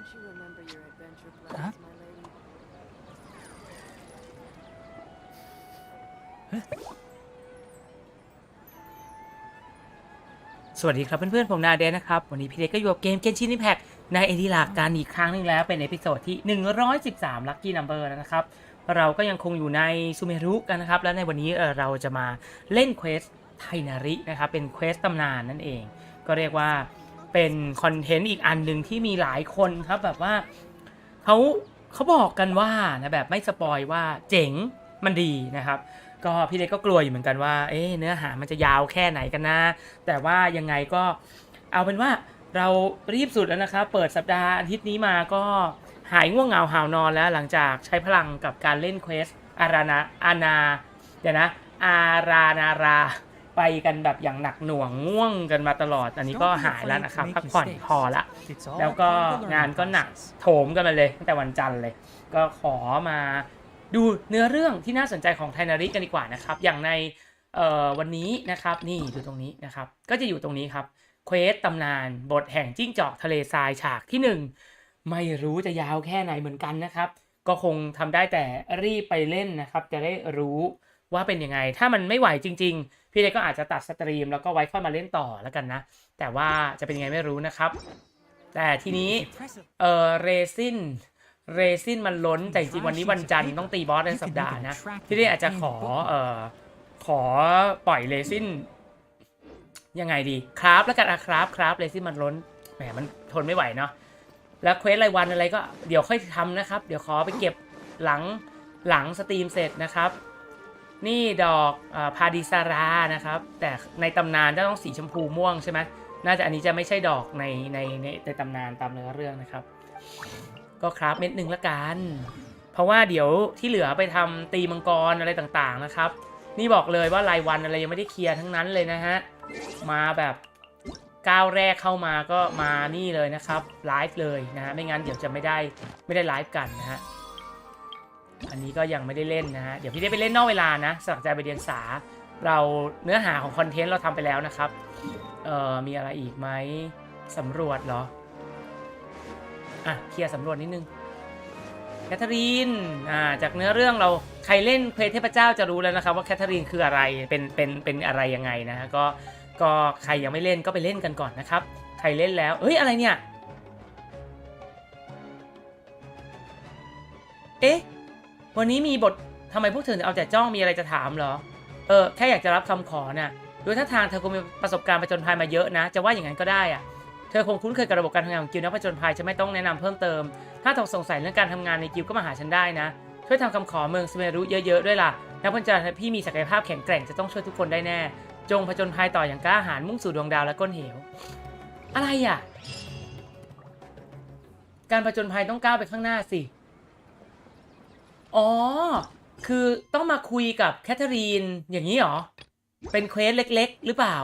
สวัสดีครับเพื่อนๆผมนาเดนนะครับวันนี้พี่เล็กก็อยู่กับเกม Genshin Impact ในเอดีหลักการอีกครั้งนึงแล้วเป็นเอพิโซดที่113 Lucky Number แล้วนะครับเราก็ยังคงอยู่ในซูเมรุกันนะครับและในวันนี้เราจะมาเล่นเควสไทนารินะครับเป็นเควสตำนานนั่นเองก็เรียกว่าเป็นคอนเทนต์อีกอันหนึ่งที่มีหลายคนครับแบบว่าเขาบอกกันว่านะแบบไม่สปอยว่าเจ๋งมันดีนะครับก็พี่เล็กก็กลัวอยู่เหมือนกันว่าเนื้อหามันจะยาวแค่ไหนกันนะแต่ว่ายังไงก็เอาเป็นว่าเรารีบสุดแล้วนะครับเปิดสัปดาห์อาทิตย์นี้มาก็หายง่วงเหงาหาวนอนแล้วหลังจากใช้พลังกับการเล่นเควสอารานาราไปกันแบบอย่างหนักหน่วงง่วงกันมาตลอดอันนี้ก็หายแล้วนะครับพักผ่อนพอละแล้วก็งานก็หนักโถมกันมาเลยตั้งแต่วันจันทร์เลยก็ขอมาดูเนื้อเรื่องที่น่าสนใจของไทนาริกันดีกว่านะครับอย่างในวันนี้นะครับนี่ดูตรงนี้นะครับก็จะอยู่ตรงนี้ครับเควสตำนานบทแห่งจิ้งจอกทะเลทรายฉากที่1ไม่รู้จะยาวแค่ไหนเหมือนกันนะครับก็คงทำได้แต่รีบไปเล่นนะครับจะได้รู้ว่าเป็นยังไงถ้ามันไม่ไหวจริงๆพี่เล็กก็อาจจะตัดสตรีมแล้วก็ไว้ค่อยมาเล่นต่อแล้วกันนะแต่ว่าจะเป็นยังไงไม่รู้นะครับแต่ทีนี้เรซินมันล้นแต่จริงวันนี้วันจันทร์ต้องตีบอสในสัปดาห์นะที่นี่อาจจะขอปล่อยเรซินยังไงดีครับแล้วกันครับเรซินมันล้นแหมมันทนไม่ไหวเนาะแล้วเควสรายวันอะไรก็เดี๋ยวค่อยทำนะครับเดี๋ยวขอไปเก็บหลังสตรีมเสร็จนะครับนี่ดอกพาดิซารานะครับแต่ในตำนานจะต้องสีชมพูม่วงใช่ไหมน่าจะอันนี้จะไม่ใช่ดอกในตำนานตามเนื้อเรื่องนะครับก็คราฟเม็ดหนึ่งละกันเพราะว่าเดี๋ยวที่เหลือไปทำตีมังกรอะไรต่างๆนะครับนี่บอกเลยว่ารายวันอะไรยังไม่ได้เคลียร์ทั้งนั้นเลยนะฮะมาแบบก้าวแรกเข้ามาก็มานี่เลยนะครับไลฟ์เลยนะฮะไม่งั้นเดี๋ยวจะไม่ได้ไลฟ์กันนะฮะอันนี้ก็ยังไม่ได้เล่นนะฮะเดี๋ยวพี่ได้ไปเล่นนอกเวลานะสมัครใจไปเรียนสาเราเนื้อหาของคอนเทนต์เราทำไปแล้วนะครับมีอะไรอีกไหมสำรวจเหรอเคลียร์สำรวจนิดนึงแคทเธอรีนจากเนื้อเรื่องเราใครเล่นเพลเทพเจ้าจะรู้แล้วนะครับว่าแคทเธอรีนคืออะไรเป็นอะไรยังไงนะฮะก็ใครยังไม่เล่นก็ไปเล่นกันก่อนนะครับใครเล่นแล้วอะไรเนี่ยวันนี้มีบททำไมพวกเธอเอาแต่จ้องมีอะไรจะถามเหรอแค่อยากจะรับคำขอน่ะโดยท่าทางเธอคงมีประสบการณ์ผจญภัยมาเยอะนะจะว่าอย่างนั้นก็ได้อะเธอคงคุ้นเคยกับระบบการทำงานของกิลด์นักผจญภัยฉันไม่ต้องแนะนำเพิ่มเติมถ้าสงสัยเรื่องการทำงานในกิลด์ก็มาหาฉันได้นะช่วยทำคำขอเมืองซูเมรุเยอะๆด้วยล่ะนักผจญภัยพี่มีศักยภาพแข็งแกร่งจะต้องช่วยทุกคนได้แน่จงผจญภัยต่ออย่างกล้าหาญมุ่งสู่ดวงดาวและก้นเหวอะไรอ่ะการผจญภัยต้องก้าวไปข้างหน้าสิคือต้องมาคุยกับแคทเธอรีนอย่างนี้หรอเป็นเควสเล็กๆหรือเปล่า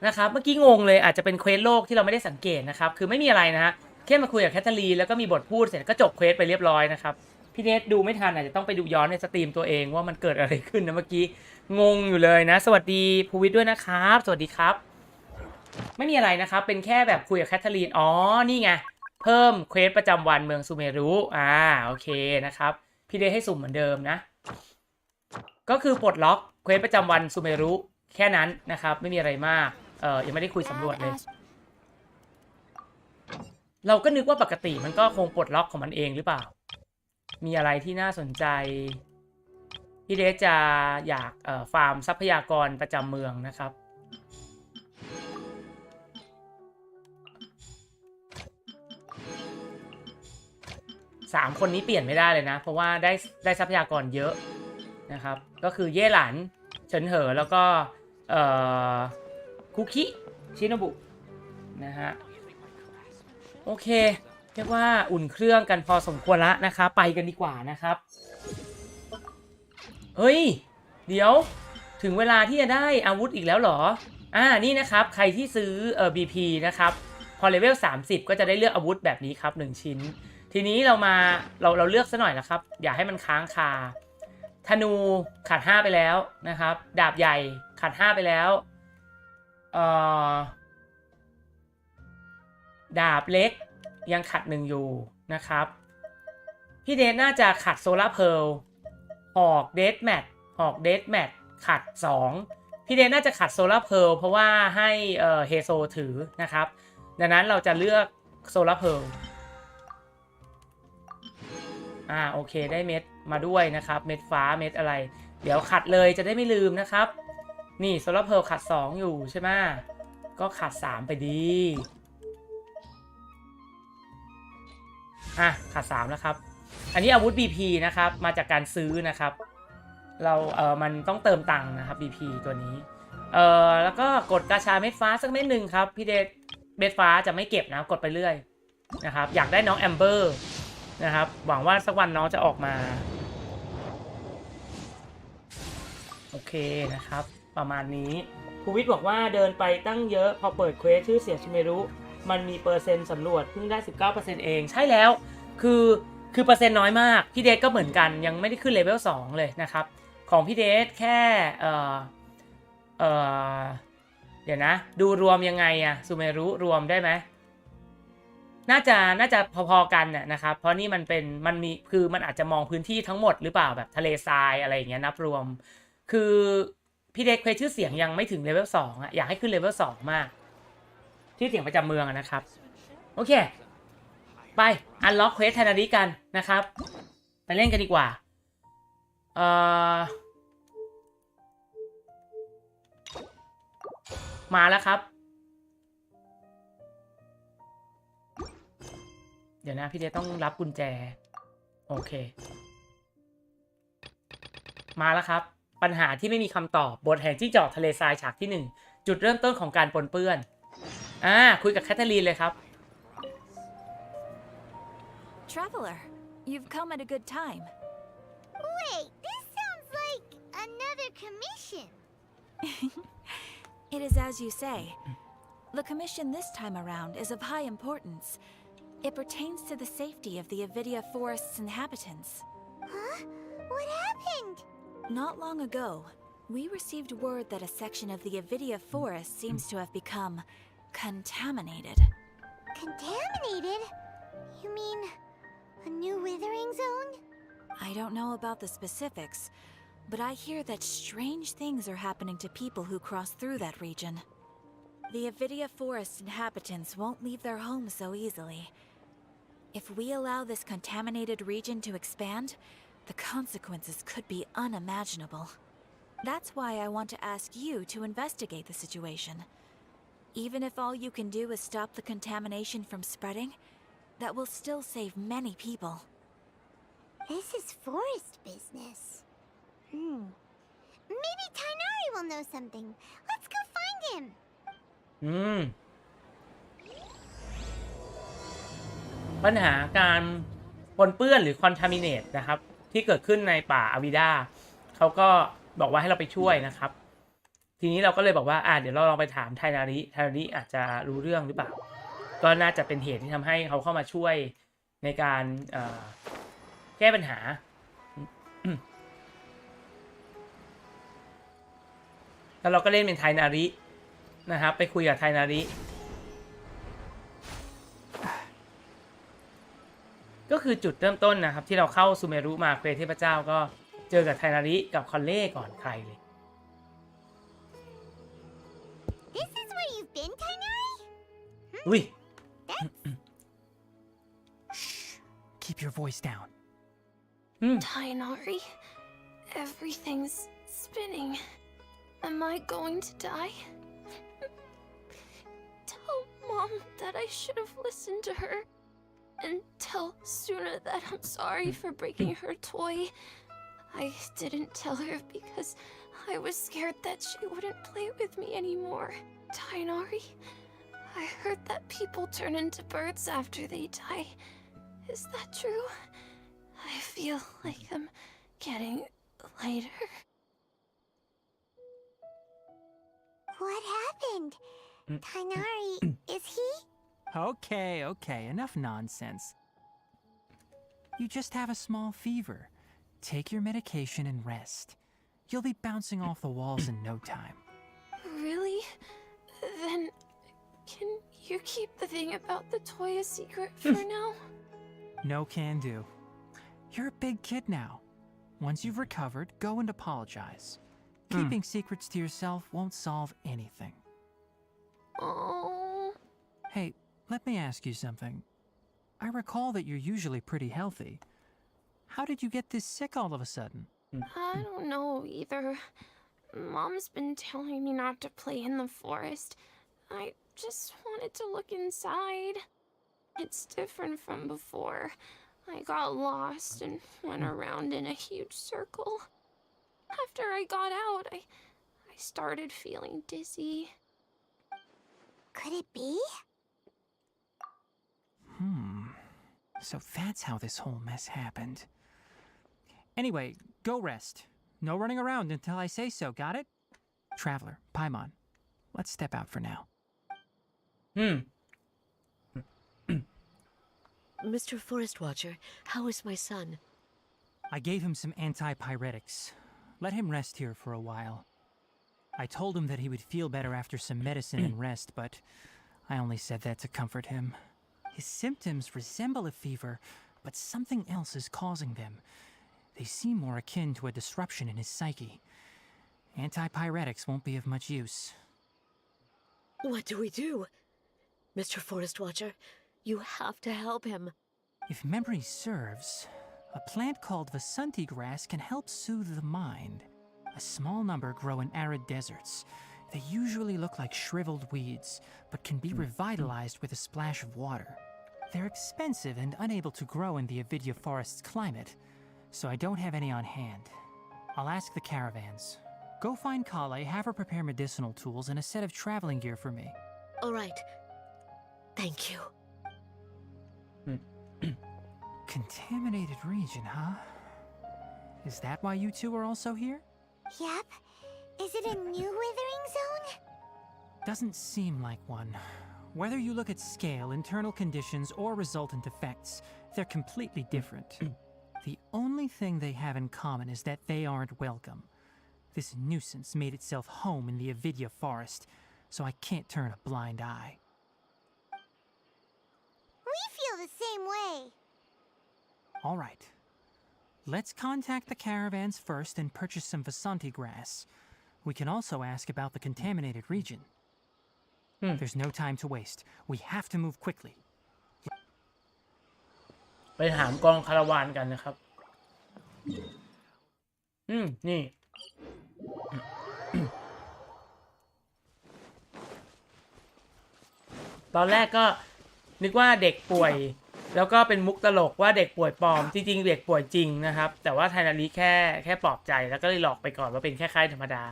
นะครับเมื่อกี้งงเลยอาจจะเป็นเควสโลกที่เราไม่ได้สังเกตนะครับคือไม่มีอะไรนะฮะแค่มาคุยกับแคทเธอรีนแล้วก็มีบทพูดเสร็จก็จบเควสไปเรียบร้อยนะครับพี่เนทดูไม่ทันอาจจะต้องไปดูย้อนในสตรีมตัวเองว่ามันเกิดอะไรขึ้นนะเมื่อกี้งงอยู่เลยนะสวัสดีภูวิทย์ด้วยนะครับสวัสดีครับไม่มีอะไรนะครับเป็นแค่แบบคุยกับแคทเธอรีนนี่ไงเพิ่มเควสประจำวันเมืองซูเมรุโอเคนะครับพี่เนทให้สุ่มเหมือนเดิมนะก็คือปลดล็อกเควสประจำวันซูเมรุแค่นั้นนะครับไม่มีอะไรมากยังไม่ได้คุยสำรวจเลยเราก็นึกว่าปกติมันก็คงปลดล็อกของมันเองหรือเปล่ามีอะไรที่น่าสนใจพี่เดชจะอยากฟาร์มทรัพยากรประจำเมืองนะครับ3คนนี้เปลี่ยนไม่ได้เลยนะเพราะว่าได้ทรัพยากรเยอะนะครับก็คือเย่หลันเฉินเหอแล้วก็คุคิชิโนบุนะฮะโอเคเรียกว่าอุ่นเครื่องกันพอสมควรละนะคะไปกันดีกว่านะครับเฮ้ยเดี๋ยวถึงเวลาที่จะได้อาวุธอีกแล้วเหรอนี่นะครับใครที่ซื้อBP นะครับพอเลเวล30ก็จะได้เลือกอาวุธแบบนี้ครับ1ชิ้นทีนี้เราเลือกซะหน่อยนะครับอย่าให้มันค้างคาธนูขาด5ไปแล้วนะครับดาบใหญ่ขาด5ไปแล้วดาบเล็ก ยังขัด1อยู่นะครับพี่เดชน่าจะขัดโซลาร์เพร์ลออกเดดแมทขัด2พี่เดชน่าจะขัดโซลาร์เพร์ลเพราะว่าให้เฮโซถือนะครับดังนั้นเราจะเลือกโซลาร์เพร์ลโอเคได้เม็ดมาด้วยนะครับเม็ดฟ้าเม็ดอะไรเดี๋ยวขัดเลยจะได้ไม่ลืมนะครับนี่โซลาร์เพร์ลขัด2อยู่ใช่ไหมก็ขัด3ไปดีขัด3แล้วครับอันนี้อาวุธ BP นะครับมาจากการซื้อนะครับเรามันต้องเติมตังค์นะครับ BP ตัวนี้แล้วก็กดกาชาเม็ดฟ้าสักเม็ดหนึ่งครับพี่เดชเม็ดฟ้าจะไม่เก็บนะกดไปเรื่อยนะครับอยากได้น้องแอมเบอร์นะครับหวังว่าสักวันน้องจะออกมาโอเคนะครับประมาณนี้ภูวิทย์บอกว่าเดินไปตั้งเยอะพอเปิดเควสชื่อเสียชิเมรุมันมีเปอร์เซ็นต์สำรวจเพิ่งได้ 19% เองใช่แล้วคือเปอร์เซ็นต์น้อยมากพี่เดชก็เหมือนกันยังไม่ได้ขึ้นเลเวล2เลยนะครับของพี่เดชแค่เดี๋ยวนะดูรวมยังไงอะซูเมรุรวมได้ไหมน่าจะพอๆกันนะครับเพราะนี่มันมีคือมันอาจจะมองพื้นที่ทั้งหมดหรือเปล่าแบบทะเลทรายอะไรอย่างเงี้ยนับรวมคือพี่เด็กเคยชื่อเสียงยังไม่ถึงเลเวล2อยากให้ขึ้นเลเวล2มากที่เสียงประจำเมืองนะครับโอเคไปอันล็อกเควสไทนาริกันนะครับไปเล่นกันดีกว่ามาแล้วครับเดี๋ยวนะพี่เดต้องรับกุญแจโอเคมาแล้วครับปัญหาที่ไม่มีคำตอบบทแห่งจิ้งจอกทะเลทรายฉากที่1จุดเริ่มต้นของการปนเปื้อนคุยกับแคทเธอรีนเลยครับ Traveler, you've come at a good time. Wait, this sounds like another commission. It is as you say. The commission this time around is of high importance. It pertains to the safety of the Avidia Forest's inhabitants. Huh? What happened? Not long ago, we received word that a section of the Avidia Forest seems to have become contaminated. Contaminated? You mean a new withering zone? I don't know about the specifics, but I hear that strange things are happening to people who cross through that region. The Avidia Forest inhabitants won't leave their homes so easily. If we allow this contaminated region to expand, the consequences could be unimaginable. That's why I want to ask you to investigate the situation. Even if all you can do is stop the contamination from spreading, that will still save many people. This is forest business. Maybe Tainari will know something. Let's go find him. ปัญหาการปนเปื้อนหรือ contaminate นะครับที่เกิดขึ้นในป่าอาวิดาเขาก็บอกว่าให้เราไปช่วยนะครับทีนี้เราก็เลยบอกว่าเดี๋ยวเราลองไปถามไทนาริอาจจะรู้เรื่องหรือเปล่าก็น่าจะเป็นเหตุที่ทำให้เขาเข้ามาช่วยในการแก้ปัญหา แล้วเราก็เล่นเป็นไทนารินะครับไปคุยกับไทนาริก็คือจุดเริ่มต้นนะครับที่เราเข้าซูเมรุมาเควสเทพเจ้าก็เจอกับไทนาริกับคอนเล่ก่อนใครเลย This is where you've been, Tainari? อุ้ย Shh. Keep your voice down. Tainari, everything's spinning. Am I going to die? Tell Mom that I should have listened to her. And tell Suna that I'm sorry for breaking her toy. I didn't tell her because I was scared that she wouldn't play with me anymore. Tainari, I heard that people turn into birds after they die. Is that true? I feel like I'm getting lighter. What happened? Tainari, is he? Okay, enough nonsense. You just have a small fever. Take your medication and rest. You'll be bouncing off the walls in no time. Really? Then can you keep the thing about the toy a secret for now? No can do. You're a big kid now. Once you've recovered, go and apologize. Keeping secrets to yourself won't solve anything. Oh, Hey, let me ask you something. I recall that you're usually pretty healthy. How did you get this sick all of a sudden? I don't know either. Mom's been telling me not to play in the forest. I just wanted to look inside. It's different from before. I got lost and went around in a huge circle. After I got out, I started feeling dizzy. Could it be? So that's how this whole mess happened. Anyway, go rest. No running around until I say so, got it? Traveler, Paimon, let's step out for now. Mr. Forest Watcher, how is my son? I gave him some antipyretics. Let him rest here for a while. I told him that he would feel better after some medicine and rest, but I only said that to comfort him. His symptoms resemble a fever, but something else is causing them. They seem more akin to a disruption in his psyche. Antipyretics won't be of much use. What do we do? Mr. Forest Watcher, you have to help him. If memory serves, a plant called Vasanti grass can help soothe the mind. A small number grow in arid deserts. They usually look like shriveled weeds, but can be revitalized with a splash of water. They're expensive and unable to grow in the Avidya forest's climate, so I don't have any on hand. I'll ask the caravans. Go find Kale, have her prepare medicinal tools and a set of traveling gear for me. All right. Thank you. Contaminated region, huh? Is that why you two are also here? Yep. Is it a new withering zone? Doesn't seem like one. Whether you look at scale, internal conditions, or resultant effects, they're completely different. The only thing they have in common is that they aren't welcome. This nuisance made itself home in the Avidya forest, so I can't turn a blind eye. We feel the same way. All right. Let's contact the caravans first and purchase some Vasanti grass. We can also ask about the contaminated region. There's no time to waste. We have to move quickly. ไปถามกองคาราวานกันนะครับ นี่ ตอนแรกก็นึกว่าเด็กป่วย แล้วก็เป็นมุกตลกว่าเด็กป่วยปลอม จริงๆเด็กป่วยจริงนะครับ แต่ว่าไทนาริแค่ปลอบใจ แล้วก็เลยหลอกไปก่อนว่าเป็นแค่ไข้ธรรมดา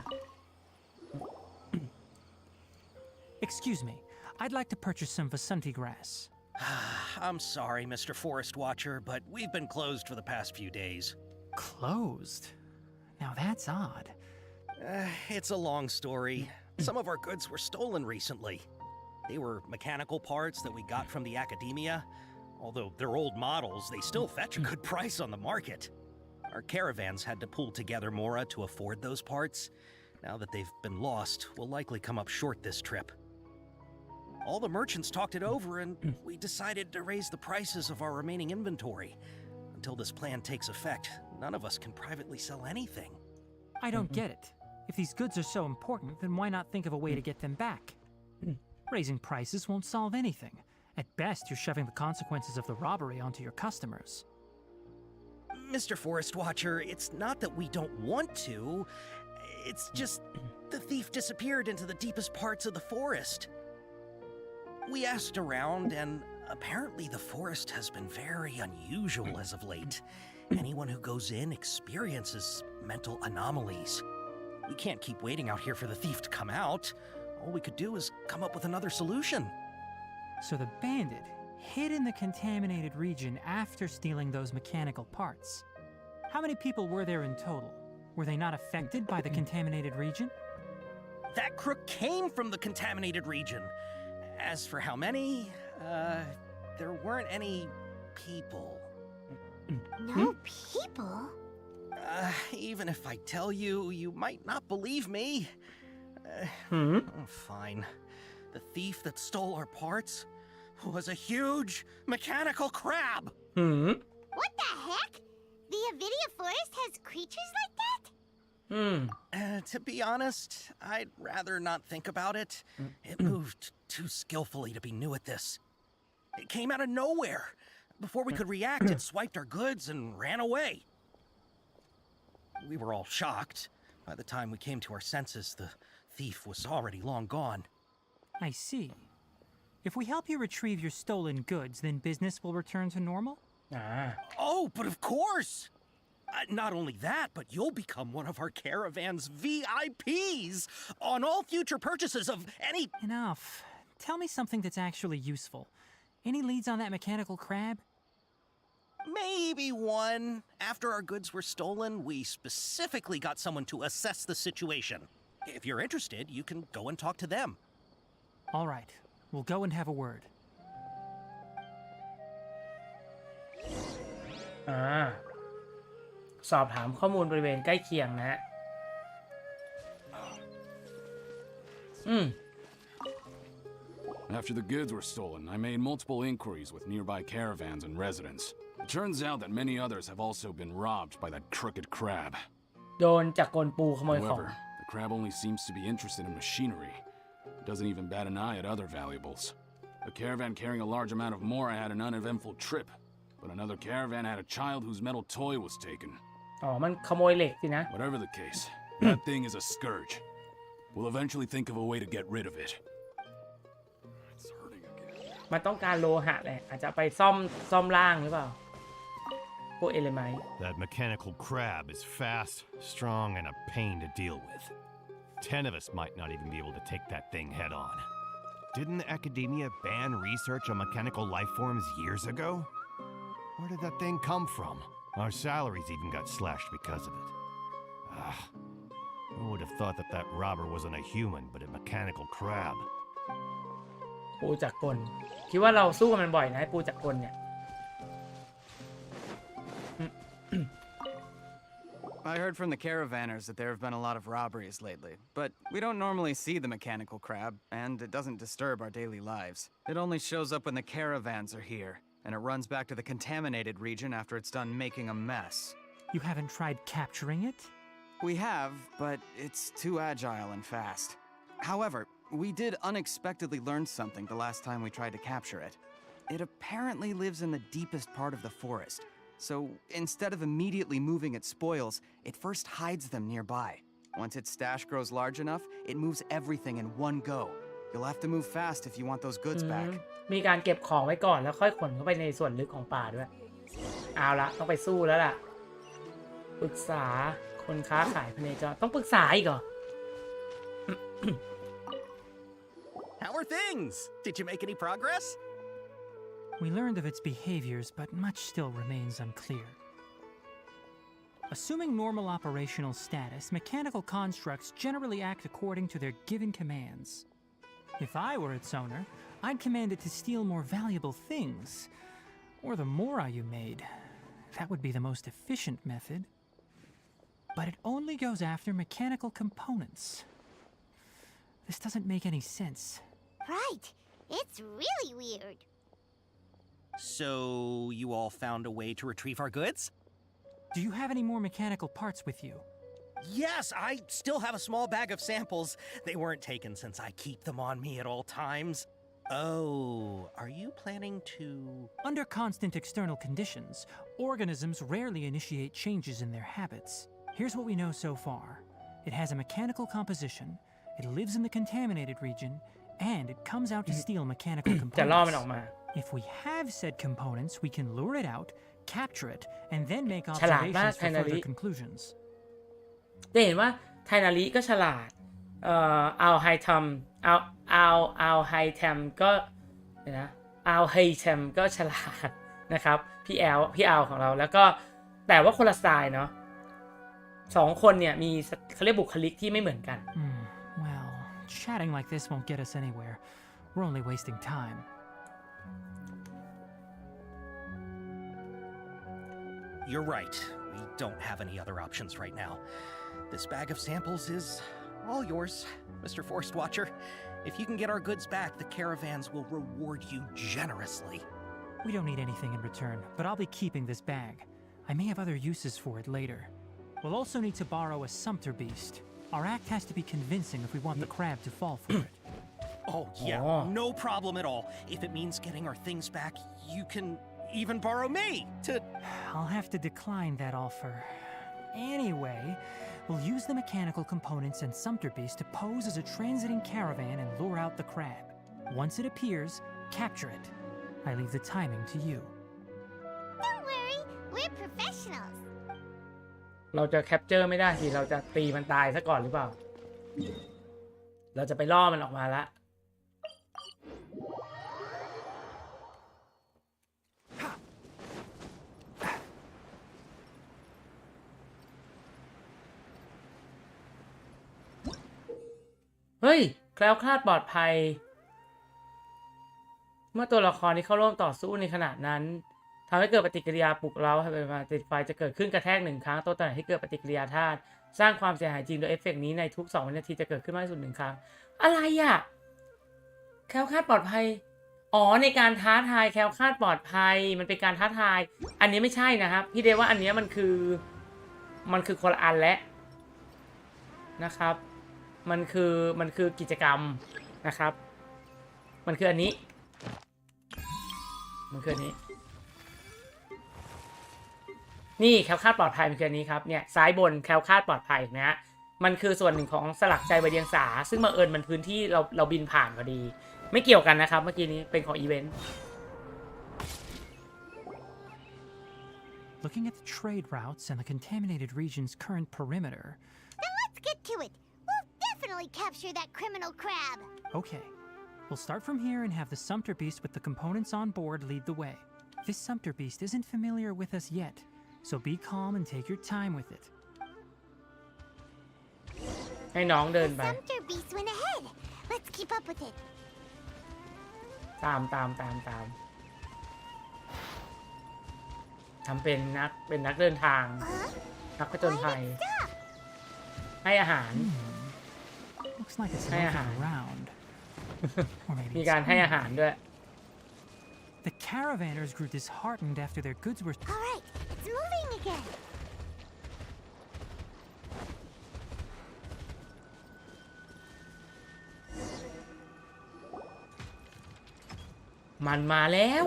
Excuse me. I'd like to purchase some Vasanti grass. I'm sorry, Mr. Forest Watcher, but we've been closed for the past few days. Closed? Now that's odd. It's a long story. Some of our goods were stolen recently. They were mechanical parts that we got from the academia. Although they're old models, they still fetch a good price on the market. Our caravans had to pull together Mora to afford those parts. Now that they've been lost, we'll likely come up short this trip. All the merchants talked it over, and we decided to raise the prices of our remaining inventory. Until this plan takes effect, none of us can privately sell anything. I don't get it. If these goods are so important, then why not think of a way to get them back? Raising prices won't solve anything. At best, you're shoving the consequences of the robbery onto your customers. Mr. Forest Watcher, it's not that we don't want to. It's just the thief disappeared into the deepest parts of the forest. We asked around, and apparently the forest has been very unusual as of late. Anyone who goes in experiences mental anomalies. We can't keep waiting out here for the thief to come out. All we could do is come up with another solution. So the bandit hid in the contaminated region after stealing those mechanical parts. How many people were there in total? Were they not affected by the contaminated region? That crook came from the contaminated region. As for how many, there weren't any people. No people? Even if I tell you, you might not believe me. Fine. The thief that stole our parts was a huge mechanical crab. หืม What the heck? The Avidia Forest has creatures like that? อืม To be honest, I'd rather not think about it. It moved too skillfully to be new at this. It came out of nowhere. Before we could react, it swiped our goods and ran away. We were all shocked. By the time we came to our senses, the thief was already long gone. I see. If we help you retrieve your stolen goods, then business will return to normal? อ่า Oh, but of course! Not only that, but you'll become one of our caravan's VIPs on all future purchases of any... Enough. Tell me something that's actually useful. Any leads on that mechanical crab? Maybe one. After our goods were stolen, we specifically got someone to assess the situation. If you're interested, you can go and talk to them. All right. We'll go and have a word. อ่า สอบถามข้อมูลบริเวณใกล้เคียงนะฮะ อืม After the goods were stolen, I made multiple inquiries with nearby caravans and residents. It turns out that many others have also been robbed by that crooked crab. โดนจากกลปูขโมยของ However, the crab only seems to be interested in machinery. It doesn't even bat an eye at other valuables. A caravan carrying a large amount of mora had an uneventful trip, but another caravan had a child whose metal toy was taken. อ๋อ มันขโมยเหล็กสินะ Whatever the case, that thing is a scourge. We'll eventually think of a way to get rid of it. It's hurting again. มันต้องการโลหะแหละ อาจจะไปซ่อมล่างหรือเปล่า พวกเอลิไมต์ That mechanical crab is fast, strong, and a pain to deal with. 10 of us might not even be able to take that thing head on. Didn't the academia ban research on mechanical life forms years ago? Where did that thing come from? Our salaries even got slashed because of it. Who would have thought that that robber wasn't a human, but a mechanical crab? ปูจักรกล คิดว่าเราสู้กับมันบ่อยนะไอ้ปูจักรกลเนี่ย I heard from the caravanners that there have been a lot of robberies lately, but we don't normally see the mechanical crab, and it doesn't disturb our daily lives. It only shows up when the caravans are here, and it runs back to the contaminated region after it's done making a mess. You haven't tried capturing it? We have, but it's too agile and fast. However, we did unexpectedly learn something the last time we tried to capture it. It apparently lives in the deepest part of the forest. So instead of immediately moving its spoils, it first hides them nearby. Once its stash grows large enough, it moves everything in one go. You'll have to move fast if you want those goods back. มีการเก็บของไว้ก่อนแล้วค่อยขนเข้าไปในส่วนลึกของป่าด้วย เอาละต้องไปสู้แล้วล่ะ ปรึกษาคนค้าขายพเนจรต้องปรึกษาอีกเหรอ How are things? Did you make any progress? We learned of its behaviors, but much still remains unclear. Assuming normal operational status, mechanical constructs generally act according to their given commands. If I were its owner, I'd command it to steal more valuable things. Or the mora you made. That would be the most efficient method. But it only goes after mechanical components. This doesn't make any sense. Right. It's really weird. So, you all found a way to retrieve our goods? Do you have any more mechanical parts with you? Yes, I still have a small bag of samples. They weren't taken since I keep them on me at all times. Oh, are you planning to... Under constant external conditions, organisms rarely initiate changes in their habits. Here's what we know so far. It has a mechanical composition, it lives in the contaminated region, and it comes out to steal mechanical จะล่อมันออก components. มา If we have said components, we can lure it out, capture it, and then make ฉลาดมาก observations ไท for นาริ further conclusions. จะเห็นว่าไทนาริก็ฉลาด เอาไฮทัมเอาไฮแทมก็เดี๋ยวนะเอาไฮแทมก็ฉลาดนะครับ พี่เอาของเราแล้วก็แต่ว่าคนละสไตล์เนาะสองคนเนี่ยมีเขาเรียกบุคลิกที่ไม่เหมือนกัน Well, chatting like this won't get us anywhere. We're only wasting time. You're right. We don't have any other options right now. This bag of samples is All yours, Mr. Forest Watcher. If you can get our goods back, the caravans will reward you generously. We don't need anything in return, but I'll be keeping this bag. I may have other uses for it later. We'll also need to borrow a sumpter beast. Our act has to be convincing if we want the crab to fall for it. Oh, yeah, no problem at all. If it means getting our things back, you can even borrow me to... I'll have to decline that offer. Anyway, we'll use the mechanical components and sumpter beast to pose as a transiting caravan and lure out the crab. Once it appears, capture it. I leave the timing to you. Don't worry, we're professionals. เราจะแคปเจอร์ไม่ได้สิเราจะตีมันตายซะก่อนหรือเปล่าเราจะไปล่อมันออกมาละเฮ้ยแคล้วคลาดปลอดภัยเมื่อตัวละครที่เข้าร่วมต่อสู้ในขณะนั้นทำให้เกิดปฏิกิริยาปลุกเร้าให้เป็นมาติดไฟจะเกิดขึ้นกระแทก1 ครั้งตัวตนไหนที่เกิดปฏิกิริยาธาตุสร้างความเสียหายจริงโดยเอฟเฟกต์นี้ในทุก2 วินาทีจะเกิดขึ้นมากที่สุด1 ครั้งอะไรอ่ะแคล้วคลาดปลอดภัยอ๋อในการท้าทายแคล้วคลาดปลอดภัยมันเป็นการท้าทายอันนี้ไม่ใช่นะครับพี่เดว่าอันนี้มันคือคนละอันและนะครับมันคือกิจกรรมนะครับมันคืออันนี้นี่แคล้วคลาดปลอดภัยมันคืออันนี้ครับเนี่ยซ้ายบนแคล้วคลาดปลอดภัยนะฮะมันคือส่วนหนึ่งของสลักใจใบเดียงสาซึ่งบังเอิญมันพื้นที่เราบินผ่านพอดีไม่เกี่ยวกันนะครับเมื่อกี้นี้เป็นของอีเวนต์ Looking at the trade routes and the contaminated region's current perimeter. Then let's get to it. We'll definitely capture that criminal crab. Okay. We'll start from here and have the sumpter beast with the components on board lead the way. This sumpter beast isn't familiar with us yet, so be calm and take your time with it. ให้น้องเดินไป The sumpter beast went ahead. Let's keep up with it. ตามทำเป็นนักเดินทางนักผจญภัยให้อาหาร Looks like it's ให้อาหาร moving around. Or maybe มีการให้อาหารด้วย The caravanners grew disheartened after their goods were... All right, it's moving again. มันมาแล้ว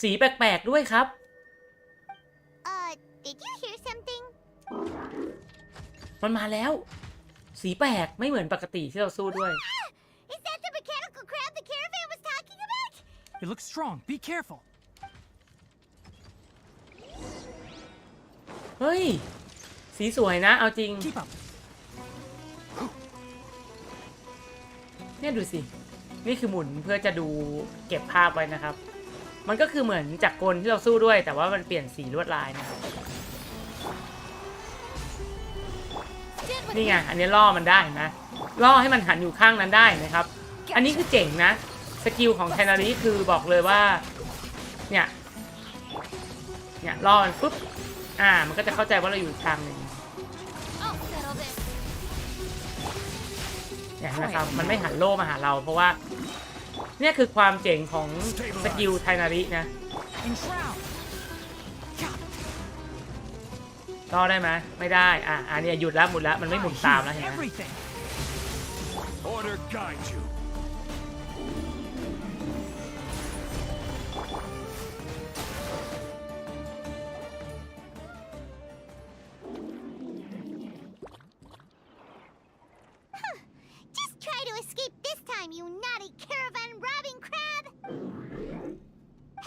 สีแปลกๆด้วยครับ Did you hear something? มันมาแล้วสีแปลกไม่เหมือนปกติที่เราสู้ด้วย Is that the mechanical crab the caravan was talking about? It looks strong. Be careful. เฮ้ยสีสวยนะเอาจริง Keep up. เนี่ยดูสินี่คือหมุนเพื่อจะดูเก็บภาพไว้นะครับมันก็คือเหมือนจักรกลที่เราสู้ด้วยแต่ว่ามันเปลี่ยนสีลวดลายนะครับนี่ไงอันนี้ล่อมันได้นะล่อให้มันหันอยู่ข้างนั้นได้นะครับอันนี้คือเจ๋งนะสกิลของไทนาริคือบอกเลยว่าเนี่ยล่อมันปุ๊บมันก็จะเข้าใจว่าเราอยู่ทางหนึ่งเนี่ยนะครับมันไม่หันโล่มาหาเราเพราะว่าเนี่ยคือความเจ๋งของสกิลไทนารินะล่อได้ไหมไม่ได้อันนี้หยุดแล้วหมุนแล้วมันไม่หมุนตามแล้วเห็นไหม Order guide you. Just try to escape this time, you naughty caravan robbing crab!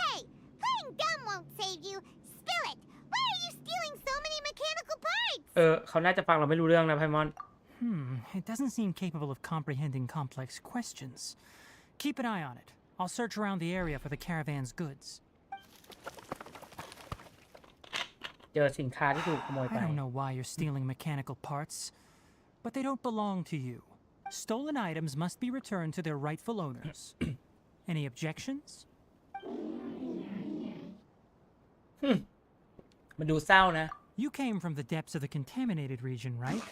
Hey, playing dumb won't save you. Spill it. Why are you stealing so many mechanical parts? เขาน่าจะฟังเราไม่รู้เรื่องนะไพมอน It doesn't seem capable of comprehending complex questions. Keep an eye on it. I'll search around the area for the caravan's goods. เจอสินค้าที่ถูกขโมยไป I don't know why you're stealing mechanical parts, but they don't belong to you. Stolen items must be returned to their rightful owners. Any objections? มันดูเศร้านะ You came from the depths of the contaminated region, right?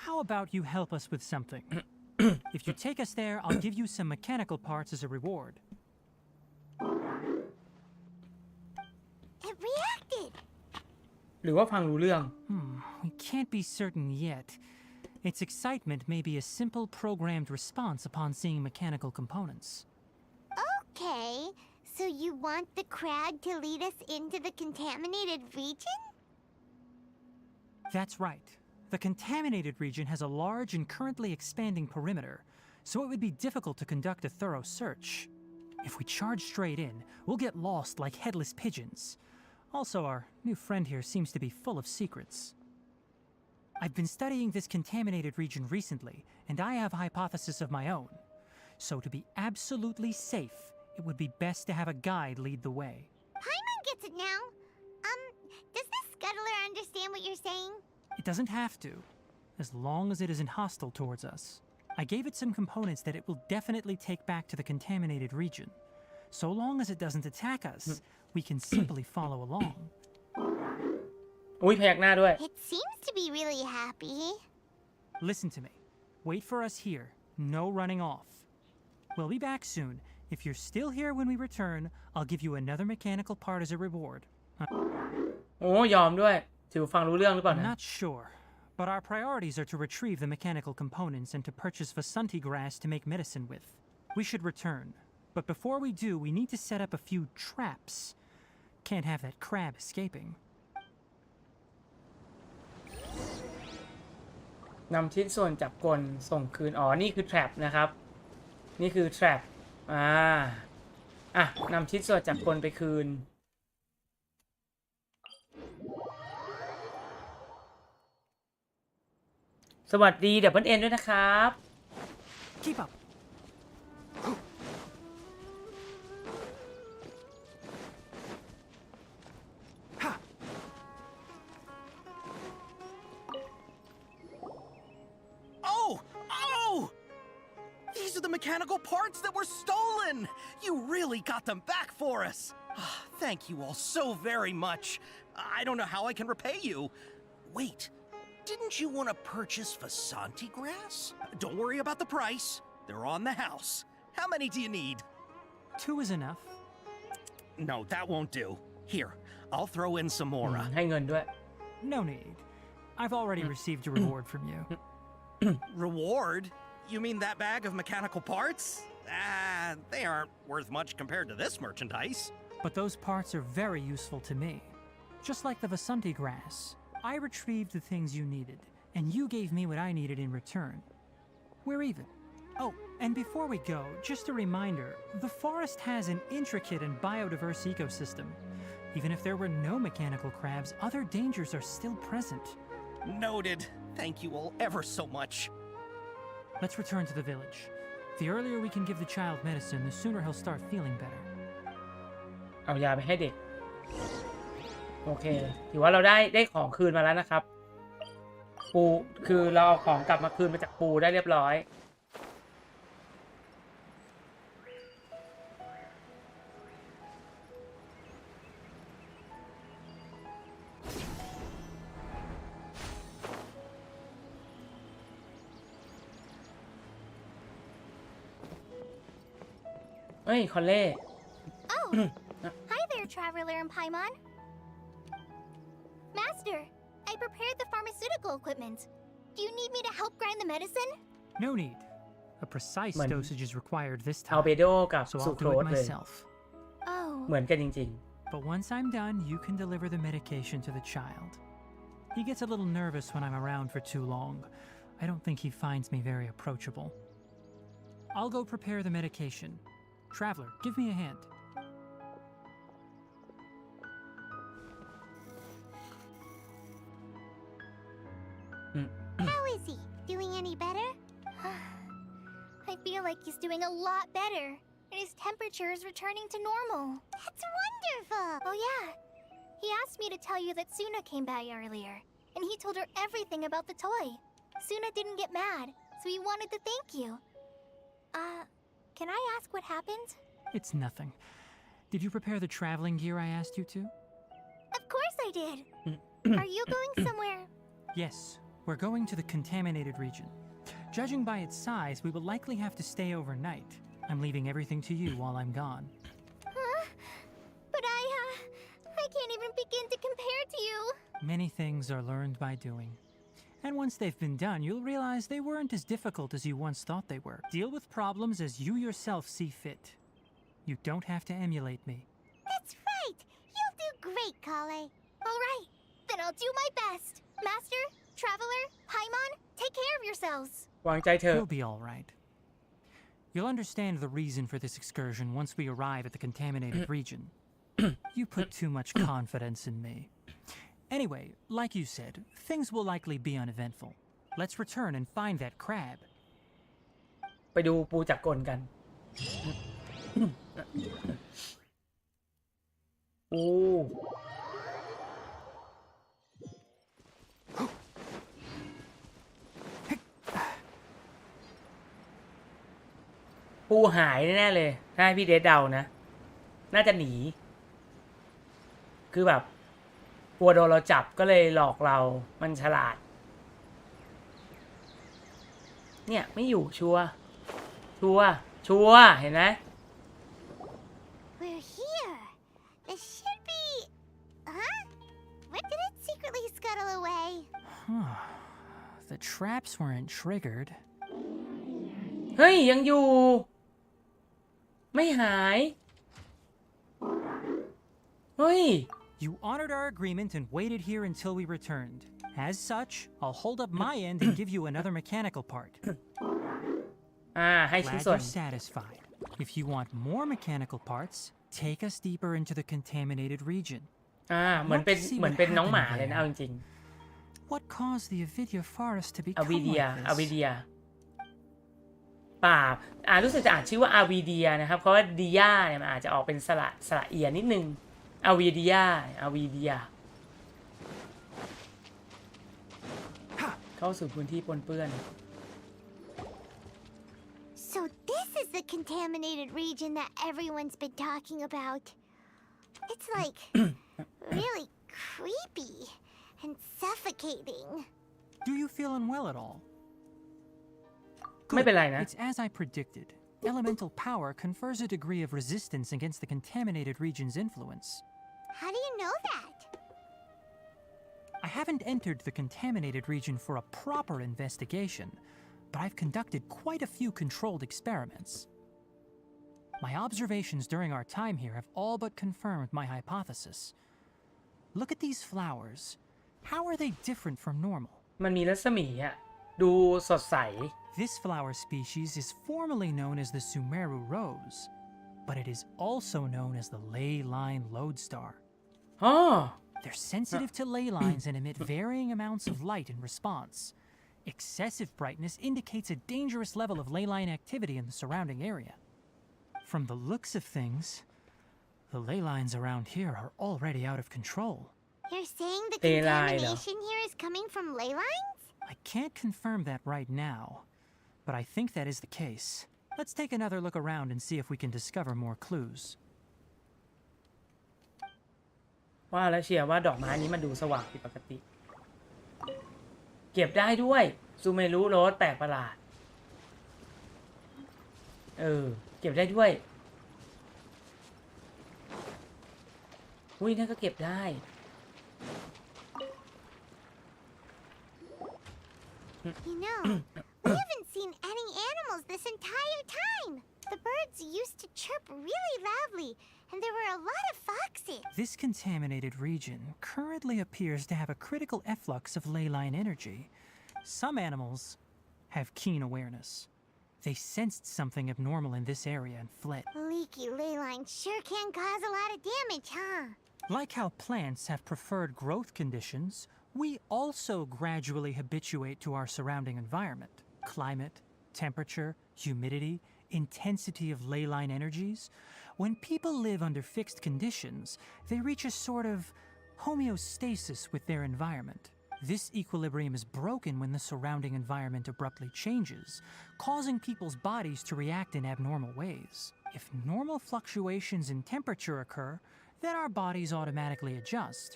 How about you help us with something? If you take us there, I'll give you some mechanical parts as a reward. It reacted. หรือว่าฟังรู้เรื่อง We can't be certain yet. Its excitement may be a simple programmed response upon seeing mechanical components. Okay, so you want the crab to lead us into the contaminated region? That's right. The contaminated region has a large and currently expanding perimeter, so it would be difficult to conduct a thorough search. If we charge straight in, we'll get lost like headless pigeons. Also, our new friend here seems to be full of secrets. I've been studying this contaminated region recently, and I have a hypothesis of my own. So to be absolutely safe, it would be best to have a guide lead the way. Paimon gets it now. Does the scuttler understand what you're saying? It doesn't have to, as long as it isn't hostile towards us. I gave it some components that it will definitely take back to the contaminated region. So long as it doesn't attack us, we can simply follow along. อุ้ยพยักหน้าด้วย It seems to be really happy. Listen to me. Wait for us here. No running off. We'll be back soon. If you're still here when we return, I'll give you another mechanical part as a reward. โอ้ยอมด้วย ถือฟังรู้เรื่องหรือเปล่า I'm นะ not sure, but our priorities are to retrieve the mechanical components and to purchase Vasanti grass to make medicine with. We should return. But before we do, we need to set up a few traps. Can't have that crab escaping. นำชิ้นส่วนจับกลส่งคืน อ๋อ นี่คือ trap นะครับ นี่คือ trap นำชิ้นส่วนจับกลไปคืน สวัสดีเดี๋ยวเพิ่นเอ็นด้วยนะครับ Keep up. Oh! These are the mechanical parts that were stolen! You really got them back for us! Thank you all so very much. I don't know how I can repay you. Wait, didn't you want to purchase Vasanti grass? Don't worry about the price. They're on the house. How many do you need? 2 is enough. No, that won't do. Here, I'll throw in some more. ให้เงินด้วย No need. I've already received a reward from you. Reward? You mean that bag of mechanical parts? They aren't worth much compared to this merchandise. But those parts are very useful to me. Just like the Vasanti grass, I retrieved the things you needed, and you gave me what I needed in return. We're even. Oh, and before we go, just a reminder, the forest has an intricate and biodiverse ecosystem. Even if there were no mechanical crabs, other dangers are still present. Noted. Thank you all ever so much. Let's return to the village. The earlier we can give the child medicine, the sooner he'll start feeling better. เอายาไปให้เด็ก โอเค ถือว่าเราได้ของคืนมาแล้วนะครับ ปูคือเราเอาของกลับมาคืนมาจากปูได้เรียบร้อย เฮ้ย คอนเล่ Oh! Hi there, Traveler and Paimon. Master, I prepared the pharmaceutical equipment. Do you need me to help grind the medicine? No need. A precise Man. dosage is required this อัล time, เบโดกับ so สุ I'll โคร do ส it เลย myself. Oh. เหมือนกันจริง But once I'm done, you can deliver the medication to the child. He gets a little nervous when I'm around for too long. I don't think he finds me very approachable. I'll go prepare the medication. Traveler, give me a hand. How is he? Doing any better? I feel like he's doing a lot better, and his temperature is returning to normal. That's wonderful! Oh yeah. He asked me to tell you that Suna came by earlier, and he told her everything about the toy. Suna didn't get mad, so he wanted to thank you. Can I ask what happened? It's nothing. Did you prepare the traveling gear I asked you to? Of course I did. Are you going somewhere? Yes, we're going to the contaminated region. Judging by its size, we will likely have to stay overnight. I'm leaving everything to you while I'm gone. Huh? But I can't even begin to compare to you. Many things are learned by doing. And once they've been done, you'll realize they weren't as difficult as you once thought they were. Deal with problems as you yourself see fit. You don't have to emulate me. That's right. You'll do great, Kale. All right. Then I'll do my best. Master, Traveler, Paimon, take care of yourselves. วางใจเถอะ You'll be all right. You'll understand the reason for this excursion once we arrive at the contaminated region. You put too much confidence in me. Anyway, like you said, things will likely be uneventful. Let's return and find that crab. ไปดูปูจักรกลกัน โอ้ ปูหายแน่ๆเลย ถ้าให้พี่เดชเดานะ น่าจะหนี คือแบบกลัวโดนเราจับก็เลยหลอกเรา มันฉลาด เนี่ยไม่อยู่ชัวร์เห็นไหม We're here. This should be... Huh? Where did it secretly scuttle away? The traps weren't triggered. เฮ้ยยังอยู่ ไม่หาย เฮ้ย You honored our agreement and waited here until we returned. As such, I'll hold up my end and give you another mechanical part. ให้ชิ้น Glad ส่วน you're satisfied. If you want more mechanical parts, take us deeper into the contaminated region. เหมือนเป็นน้องหมาเลยนะเอาจริง What caused the Avidia forest to ๆ become อาวิเดีย like อาวิ this? เดียป่ารู้สึกจะอ่านชื่อว่าอาวิเดียนะครับเพราะว่าดิยาเนี่ยมันอาจจะออกเป็นสระเอียนิดนึงอาวิเดียเข้าสู่พื้นที่ปนเปื้อน So this is the contaminated region that everyone's been talking about. It's like really creepy and suffocating. Do you feel unwell at all? ไม่เป็นไรนะ It's as I predicted. Elemental power confers a degree of resistance against the contaminated region's influence. How do you know that? I haven't entered the contaminated region for a proper investigation, but I've conducted quite a few controlled experiments. My observations during our time here have all but confirmed my hypothesis. Look at these flowers. How are they different from normal? มันมีรัศมีอะดูสดใส This flower species is formally known as the Sumeru rose, but it is also known as the ley line lodestar. อ๋อ They're sensitive to ley lines and emit varying amounts of light in response. Excessive brightness indicates a dangerous level of ley line activity in the surrounding area. From the looks of things, the ley lines around here are already out of control. You're saying the Ley line, contamination here is coming from ley lines? I can't confirm that right now, but I think that is the case. Let's take another look around and see if we can discover more clues. ว่าแล้วเชียร์ว่าดอกไม้นี้มันดูสว่างผิดปกติ เก็บได้ด้วยซูเมรุโรสแปลกประหลาดเก็บได้ด้วยอุ้ยนั่นก็เก็บได้ You know, we haven't seen any animals this entire time. The birds used to chirp really loudly, and there were a lot of foxes. This contaminated region currently appears to have a critical efflux of ley line energy. Some animals have keen awareness. They sensed something abnormal in this area and fled. Leaky ley lines sure can cause a lot of damage, huh? Like how plants have preferred growth conditions, we also gradually habituate to our surrounding environment. Climate, temperature, humidity, intensity of ley line energies. When people live under fixed conditions, they reach a sort of homeostasis with their environment. This equilibrium is broken when the surrounding environment abruptly changes, causing people's bodies to react in abnormal ways. If normal fluctuations in temperature occur, then our bodies automatically adjust.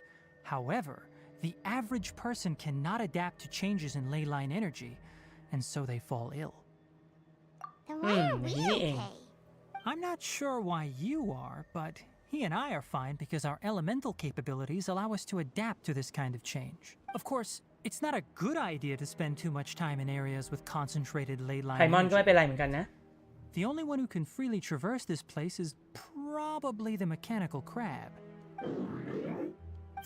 However, The average person cannot adapt to changes in ley line energy, and so they fall ill. Then why are we okay? I'm not sure why you are, but he and I are fine because our elemental capabilities allow us to adapt to this kind of change. Of course, it's not a good idea to spend too much time in areas with concentrated ley ไพ line มอนก็ไม่เป็น energy. ไรเหมือนกันนะ The only one who can freely traverse this place is probably the mechanical crab.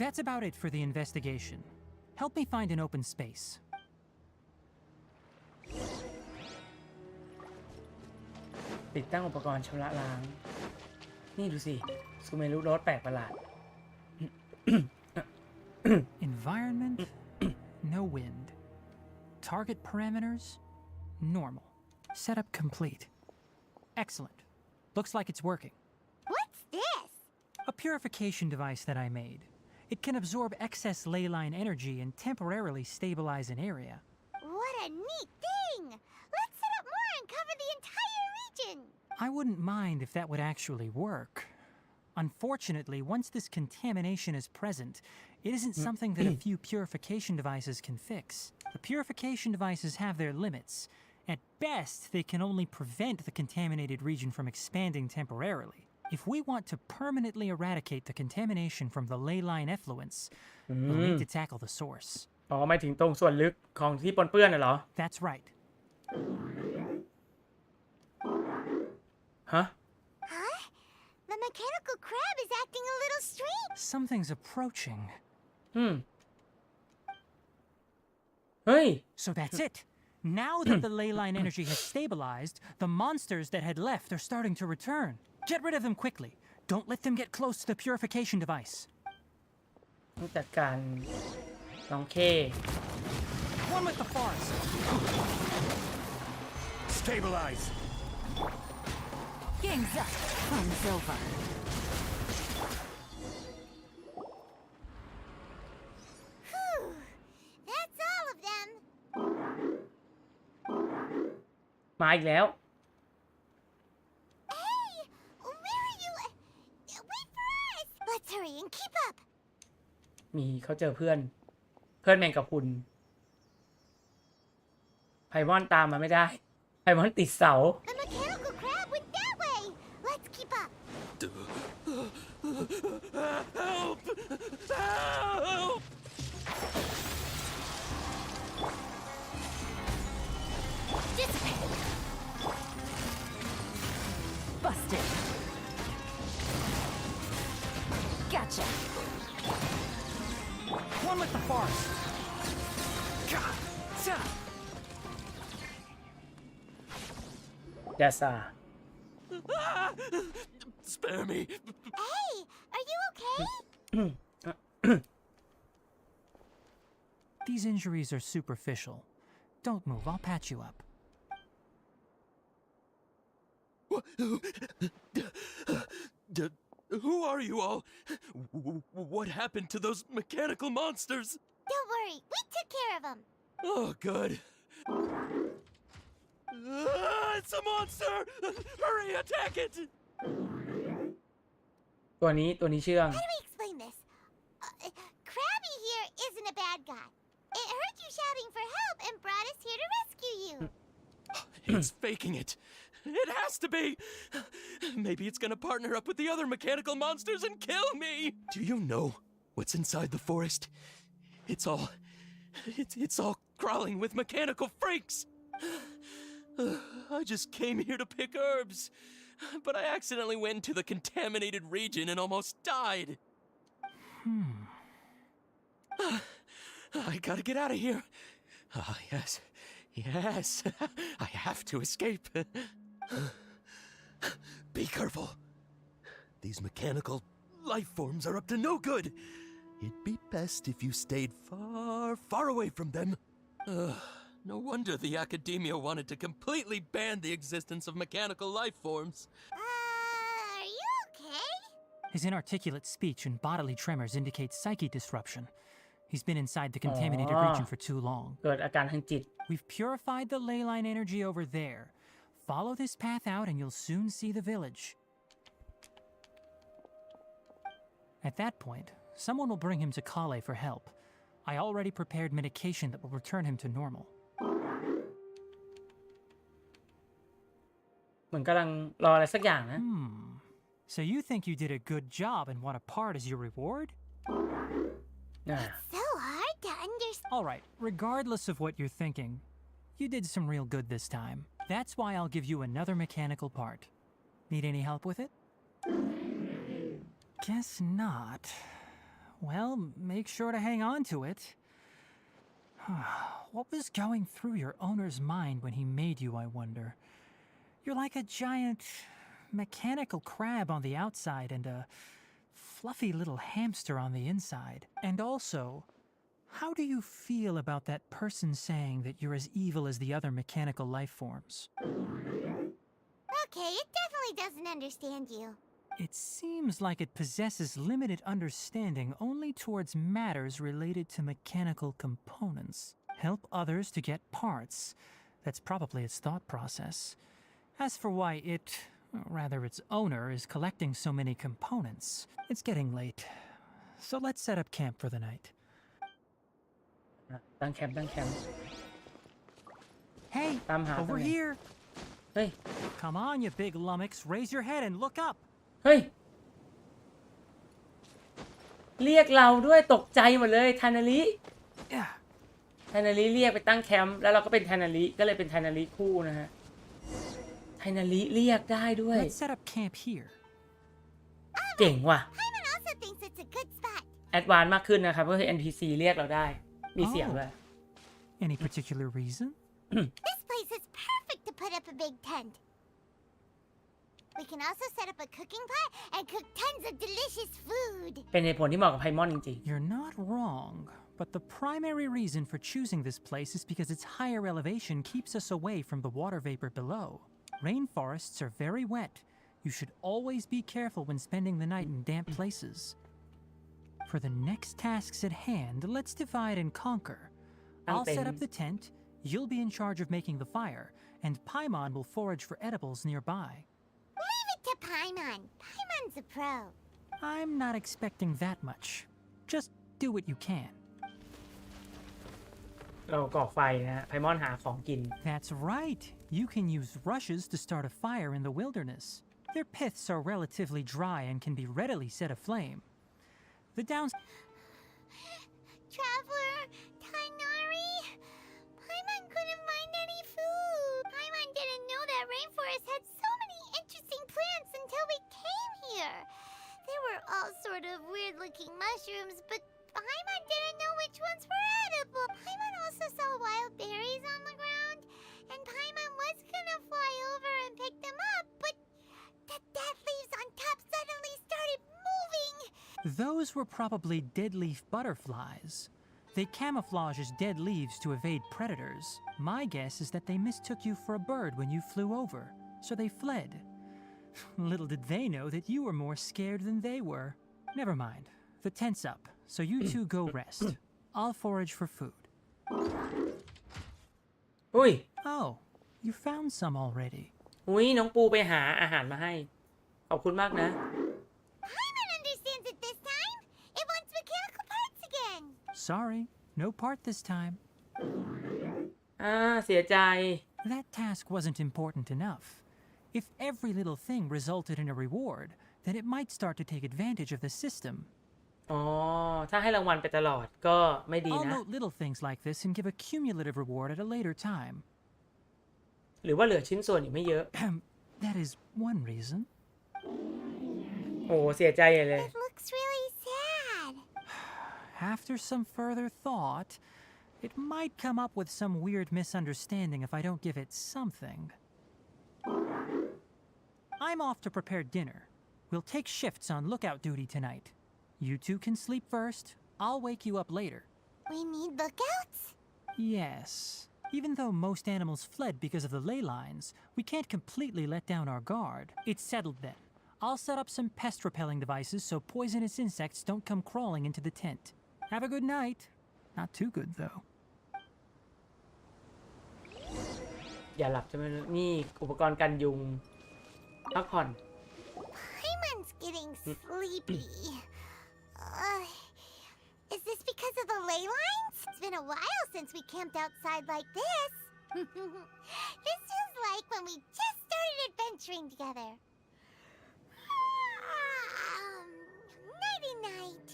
That's about it for the investigation. Help me find an open space. ติดตั้งอุปกรณ์ชำระล้าง นี่ดูสิซูเมรุโรสแปลกประหลาด Environment, no wind. Target parameters, normal. Setup complete. Excellent. Looks like it's working. What's this? A purification device that I made. It can absorb excess ley line energy and temporarily stabilize an area. What a neat thing! Let's set up more and cover the entire region! I wouldn't mind if that would actually work. Unfortunately, once this contamination is present, it isn't something that a few purification devices can fix. The purification devices have their limits. At best, they can only prevent the contaminated region from expanding temporarily. If we want to permanently eradicate the contamination from the ley line effluents, we'll need to tackle the source. อ๋อหมายถึงตรงส่วนลึกของที่ปนเปื้อนน่ะเหรอ That's right. ฮะ Huh? The mechanical crab is acting a little strange. Something's approaching. เฮ้ย So that's it. Now that the ley line energy has stabilized, the monsters that had left are starting to return. Get rid of them quickly. Don't let them get close to the purification device. ต้องจัดการน้องเค One with the forest. Stabilize! Gang's up. Fun's over. Whew. That's all of them. มาอีกแล้ว Hey! Where are you? Wait for us! Let's hurry and keep up. มีเขาเจอเพื่อน แมงกะพรุนไพมอนตามมาไม่ได้ ไพมอนติดเสา The mechanical crab went that way. Let's keep up. Help! Help! Dissipate. Busted. Gotcha. One with the forest. Gotcha. ยาซา Spare me! Hey! Are you okay? These injuries are superficial. Don't move, I'll patch you up. Who are you all? What happened to those mechanical monsters? Don't worry. We took care of them. Oh, good. It's a monster! Hurry, attack it! ตัวนี้เชื่อง How do we explain this? Krabby here isn't a bad guy. It heard you shouting for help and brought us here to rescue you. It's faking it. It has to be. Maybe it's gonna partner up with the other mechanical monsters and kill me. Do you know what's inside the forest? It's all crawling with mechanical freaks. I just came here to pick herbs, but I accidentally went into the contaminated region and almost died. I gotta get out of here. Ah, yes. I have to escape. Be careful. These mechanical life forms are up to no good. It'd be best if you stayed far, far away from them. No wonder the academia wanted to completely ban the existence of mechanical life forms. Are you okay? His inarticulate speech and bodily tremors indicate psyche disruption. He's been inside the contaminated region for too long. เกิดอาการทางจิต We've purified the ley line energy over there. Follow this path out and you'll soon see the village. At that point, someone will bring him to Kale for help. I already prepared medication that will return him to normal. เหมือนกำลังรออะไรสักอย่างนะ So you think you did a good job and want a part as your reward? อ่า So hard to understand. Alright, regardless of what you're thinking, you did some real good this time. That's why I'll give you another mechanical part. Need any help with it? Guess not. Well, make sure to hang on to it. What was going through your owner's mind when he made you, I wonder? You're like a giant mechanical crab on the outside and a fluffy little hamster on the inside. And also, how do you feel about that person saying that you're as evil as the other mechanical life forms? Okay, it definitely doesn't understand you. It seems like it possesses limited understanding only towards matters related to mechanical components. Help others to get parts. That's probably its thought process. As for why it, rather its owner, is collecting so many components, it's getting late. So let's set up camp for the night. ตั้งแคมป์ Hey, ตามหา over here. เฮ้ย Come on, you big lummox. Raise your head and look up. เฮ้ย เรียกเราด้วยตกใจหมดเลยทานาริ ทานาริเรียกไปตั้งแคมป์แล้วเราก็เป็นทานาริก็เลยเป็นทานาริคู่นะฮะทานาริเรียกได้ด้วย Let's set up camp here. เจ๋งว่ะ Paimon also thinks it's a good spot. แอดวานซ์มากขึ้นนะครับก็คือ NPC เรียกเราได้มีเสียงด้วย Any particular reason? This place is perfect to put up a big tent. We can also set up a cooking pot and cook tons of delicious food. เป็นเหตุผลที่เหมาะกับไพมอนจริง You're not wrong, but the primary reason for choosing this place is because its higher elevation keeps us away from the water vapor below. Rainforests are very wet. You should always be careful when spending the night in damp places. For the next tasks at hand, let's divide and conquer. I'll set up the tent, you'll be in charge of making the fire, and Paimon will forage for edibles nearby. Leave it to Paimon. Paimon's a pro. I'm not expecting that much. Just do what you can. ๆเราก่อไฟนะฮะไพมอนหาของกิน That's right. You can use rushes to start a fire in the wilderness. Their piths are relatively dry and can be readily set aflame. The Traveler, Tainari, Paimon couldn't find any food. Paimon didn't know that rainforest had so many interesting plants until we came here. They were all sort of weird-looking mushrooms, but Paimon didn't know which ones were edible. Paimon also saw wild berries on the ground, and Paimon was gonna fly over and pick them up, but the dead leaves on top suddenly started moving. Those were probably dead leaf butterflies. They camouflage as dead leaves to evade predators. My guess is that they mistook you for a bird when you flew over, so they fled. Little did they know that you were more scared than they were. Never mind. The tent's up, so you two go rest. I'll forage for food. อุ้ย Oh, you found some already. อุ้ยน้องปูไปหาอาหารมาให้ขอบคุณมากนะ Paimon understands it this time. It wants mechanical parts again. Sorry, no part this time. เสียใจ That task wasn't important enough. If every little thing resulted in a reward, then it might start to take advantage of the system. อ๋อถ้าให้รางวัลไปตลอดก็ไม่ดี I'll นะ note little things like this and give a cumulative reward at a later time. หรือว่าเหลือชิ้นส่วนอีกไม่เยอะ That is one reason. โอ้เสียใจใหญ่เลย It looks really sad. After some further thought, it might come up with some weird misunderstanding if I don't give it something. I'm off to prepare dinner. We'll take shifts on lookout duty tonight. You two can sleep first. I'll wake you up later. We need lookouts? Yes. Even though most animals fled because of the ley lines, we can't completely let down our guard. It's settled then. I'll set up some pest repelling devices so poisonous insects don't come crawling into the tent. Have a good night. Not too good, though. อย่าหลับจะไม่นี่อุปกรณ์กันยุงพักผ่อน Paimon's getting sleepy. Is this because of the ley lines? It's been a while since we camped outside like this. This feels like when we just started adventuring together. Nighty-night.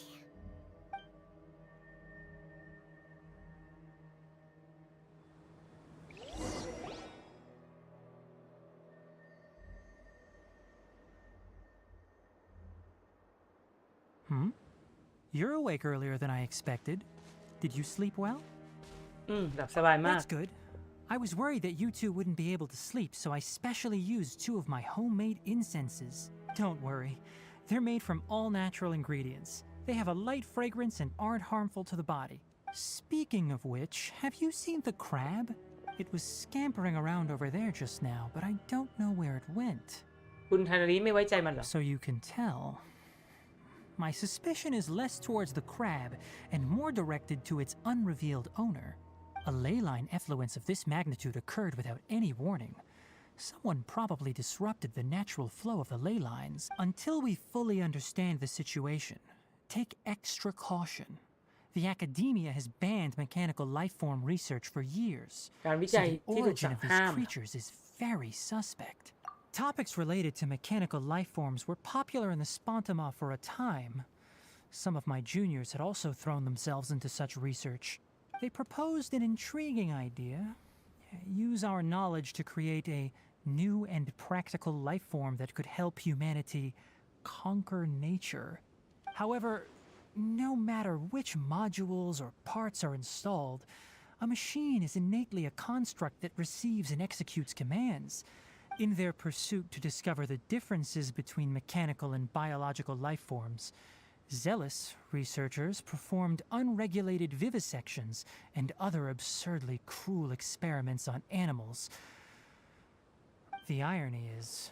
You're awake earlier than I expected. Did you sleep well? หลับสบายมาก That's good. I was worried that you two wouldn't be able to sleep, so I specially used 2 of my homemade incenses. Don't worry. They're made from all natural ingredients. They have a light fragrance and aren't harmful to the body. Speaking of which, have you seen the crab? It was scampering around over there just now, but I don't know where it went. คุณไทนาริไม่ไว้ใจมันเหรอ So you can tell. My suspicion is less towards the crab and more directed to its unrevealed owner. A ley line effluence of this magnitude occurred without any warning. Someone probably disrupted the natural flow of the ley lines. Until we fully understand the situation, take extra caution. The academia has banned mechanical life form research for years, การวิ so จัย the ที่ถูก origin สั่ง of these ห้าม creatures is very suspect. Topics related to mechanical life forms were popular in the Spontama for a time. Some of my juniors had also thrown themselves into such research. They proposed an intriguing idea. Use our knowledge to create a new and practical life form that could help humanity conquer nature. However, no matter which modules or parts are installed, a machine is innately a construct that receives and executes commands. In their pursuit to discover the differences between mechanical and biological life forms, zealous researchers performed unregulated vivisections and other absurdly cruel experiments on animals. The irony is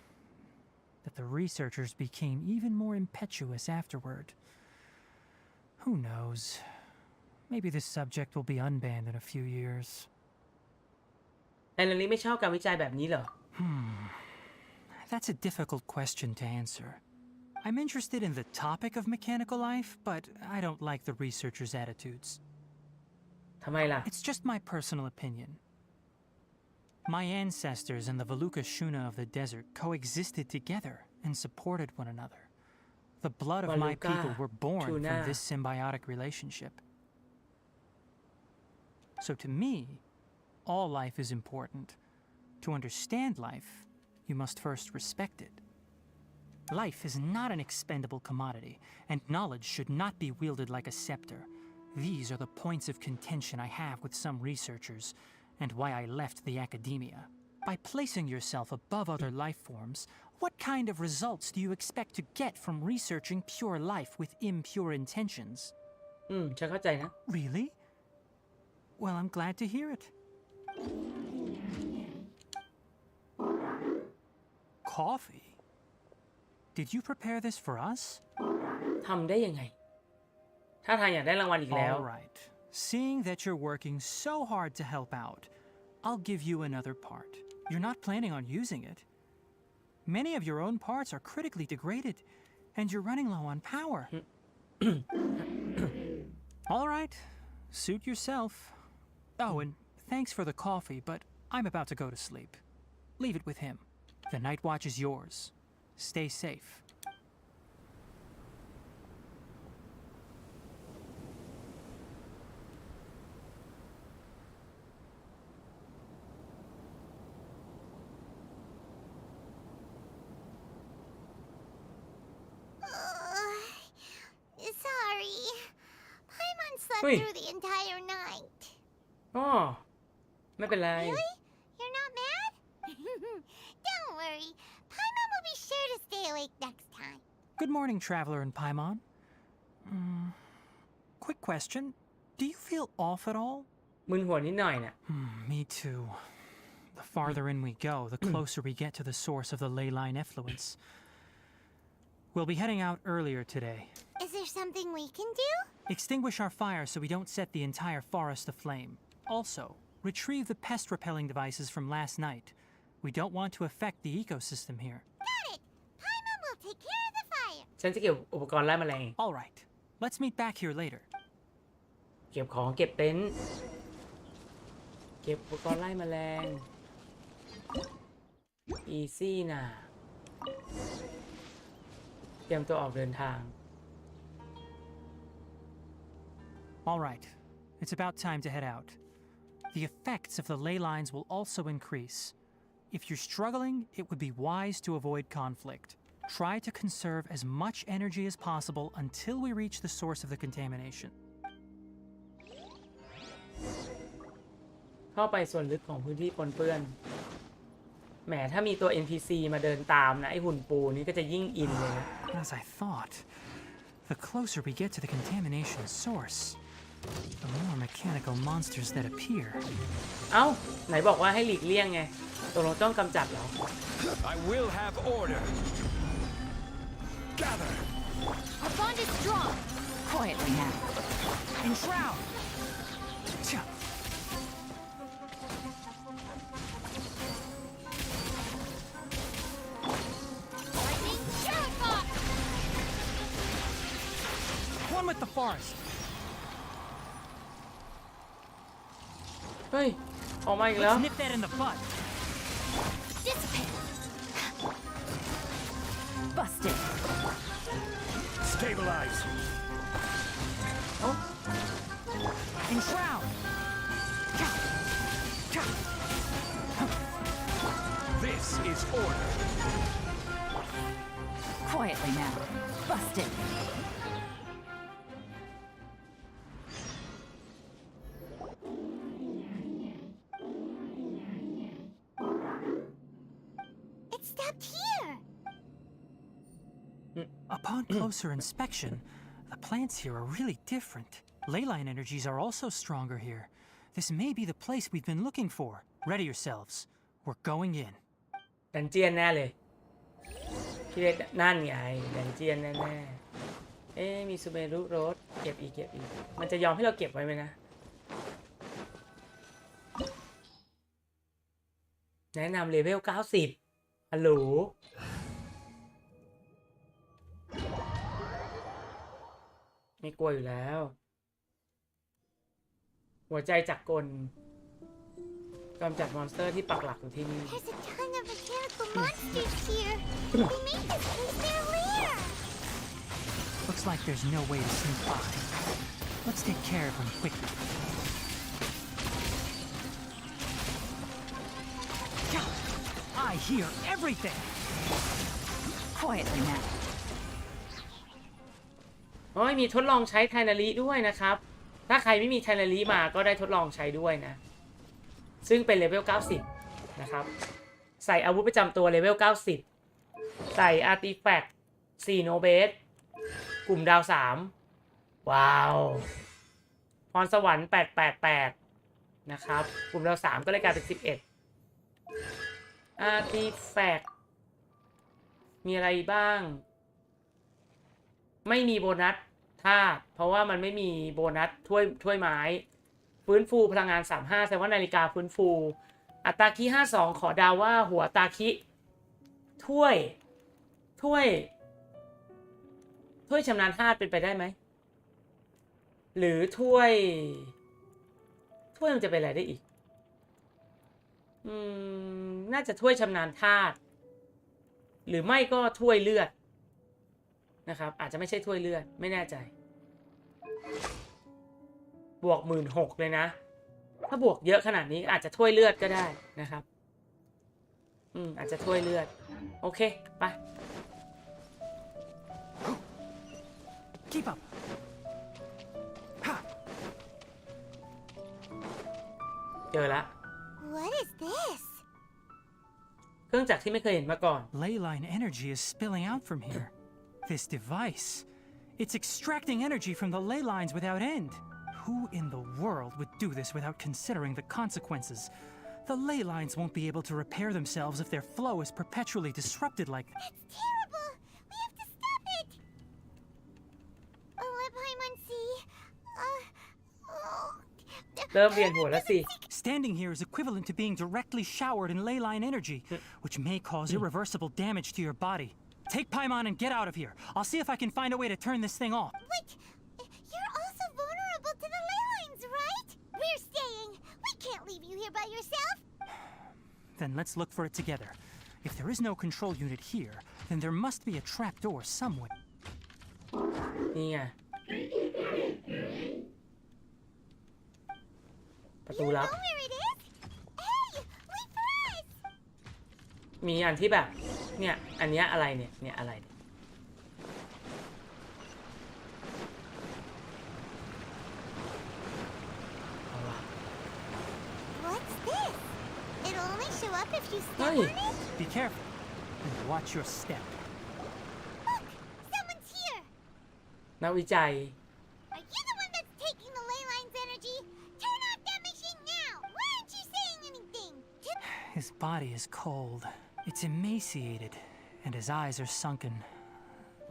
that the researchers became even more impetuous afterward. Who knows? Maybe this subject will be unbanned in a few years. ไทนาริไม่ชอบการวิจัยแบบนี้เหรอ That's a difficult question to answer. I'm interested in the topic of mechanical life, but I don't like the researchers' attitudes. ทำไมล่ะ It's just my personal opinion. My ancestors and the Valuka Shuna of the desert coexisted together and supported one another. The blood of my Valuka people were born from Shuna. this symbiotic relationship. So to me, all life is important. To understand life, you must first respect it. Life is not an expendable commodity, and knowledge should not be wielded like a scepter. These are the points of contention I have with some researchers, and why I left the academia. By placing yourself above other life forms, what kind of results do you expect to get from researching pure life with impure intentions? ฉันเข้าใจนะ Really? Well, I'm glad to hear it. Coffee? Did you prepare this for us? ทำได้ยังไง ถ้าทางอยากได้รางวัลอีกแล้ว All right. Seeing that you're working so hard to help out, I'll give you another part. You're not planning on using it. Many of your own parts are critically degraded, and you're running low on power. All right. Suit yourself. Oh, and thanks for the coffee, but I'm about to go to sleep. Leave it with him. The night watch is yours. Stay safe. Sorry. Paimon slept Wait. through the entire night. อ๋อไม่เป็นไร Really? You're not mad? Don't worry. Paimon will be sure to stay awake next time. Good morning, Traveler and Paimon. Quick question. Do you feel off at all? มึนหัวนิดหน่อยน่ะ Me too. The farther in we go, the closer we get to the source of the ley line effluence. We'll be heading out earlier today. Is there something we can do? Extinguish our fire so we don't set the entire forest aflame. Also, retrieve the pest-repelling devices from last night. We don't want to affect the ecosystem here. Got it. Paimon will take care of the fire. ฉันจะเก็บอุปกรณ์ไล่แมลง All right. Let's meet back here later. เก็บของเก็บเต็นท์เก็บอุปกรณ์ไล่แมลง easy นะเตรียมตัวออกเดินทาง All right, it's about time to head out. The effects of the ley lines will also increase. If you're struggling, it would be wise to avoid conflict. Try to conserve as much energy as possible until we reach the source of the contamination. เข้าไปส่วนลึกของพื้นที่ปนเปื้อนแหมถ้ามีตัว NPC มาเดินตามนะไอหุ่นปูนี่ก็จะยิ่งอินเลยนะ As I thought, the closer we get to the contamination source, the more mechanical monsters that appear. เอ้าไหนบอกว่าให้หลีกเลี่ยงไงตกลงต้องกำจัดเหรอ I will have order. Gather. Our bond is strong. Quietly now. Enshroud! Cha. Lightning shower box! One with the forest. เฮ้ยออกมาอีกแล้ว Let's nip that in the bud. Dissipate. Busted. Stabilize. Enshroud! Cha. Cha. This is order. Quietly now. Busted. It stopped here! Upon closer inspection, the plants here are really different. Leyline energies are also stronger here. This may be the place we've been looking for. Ready yourselves. We're going in. ดันเจียนแน่เลยพี่เล็กนั่นไงดันเจียนแน่ๆมีซูเมรุโรสเก็บอีกมันจะยอมให้เราเก็บไว้ไหมนะแนะนำเลเวล90ฮัลโหลไม่กลัวอยู่แล้วหัวใจจักรกลกำจัดมอนสเตอร์ที่ปักหลักอยู่ที่นี่ There's a ton of mechanical monsters here! They make this place their lair! Looks like there's no way to sneak by. Let's take care of them quickly. I hear everything! Quietly now. โอ้ยมีทดลองใช้ไทนาริด้วยนะครับถ้าใครไม่มีไทนาริมาก็ได้ทดลองใช้ด้วยนะซึ่งเป็นเลเวล90นะครับใส่อาวุธประจำตัวเลเวล90ใส่อาร์ติแฟกต์4โนเบสกลุ่มดาว3ว้าวพรสวรรค์888นะครับกลุ่มดาว3ก็เลยกลายเป็น11อาร์ติแฟกต์มีอะไรบ้างไม่มีโบนัสธาตุเพราะว่ามันไม่มีโบนัสถ้วยไม้ฟื้นฟูพลังงาน35แสดงว่านาฬิกาฟื้นฟูอัตราคิ52ขอดาวว่าหัวตาคิถ้วยชำนาญธาตุเป็นไปได้ไหมหรือถ้วยมันจะเป็นอะไรได้อีกน่าจะถ้วยชำนาญธาตุหรือไม่ก็ถ้วยเลือดนะครับอาจจะไม่ใช่ถ้วยเลือดไม่แน่ใจบวก16,000เลยนะถ้าบวกเยอะขนาดนี้อาจจะถ้วยเลือดก็ได้นะครับอาจจะถ้วยเลือดโอเคไป Keep up. Ha. เจอละ What is this? เครื่องจักรที่ไม่เคยเห็นมาก่อน Leyline energy is spilling out from here. This device, it's extracting energy from the ley lines without end. Who in the world would do this without considering the consequences? The ley lines won't be able to repair themselves if their flow is perpetually disrupted like that. That's terrible! We have to stop it! Paimon-si, เริ่มเวียนหัวแล้วสิ Standing here is equivalent to being directly showered in ley line energy, which may cause irreversible damage to your body. Take Paimon and get out of here. I'll see if I can find a way to turn this thing off. But you're also vulnerable to the ley line can't leave you here by yourself. Then let's look for it together. If there is no control unit here, then there must be a trapdoor somewhere. นี่ไงประตูลับ Know where it is? Hey, wait for us. มีอันที่แบบเนี่ยอันเนี้ยอะไรเนี่ยอะไรเนี่ยเอาล่ะ What's this? It'll only show up if you step Hey. on it? Be careful and watch your step. Look, someone's here. นักวิจัย Are you the one that's taking the ley line's energy? Turn off that machine now. Why aren't you saying anything? His body is cold. It's emaciated, and his eyes are sunken,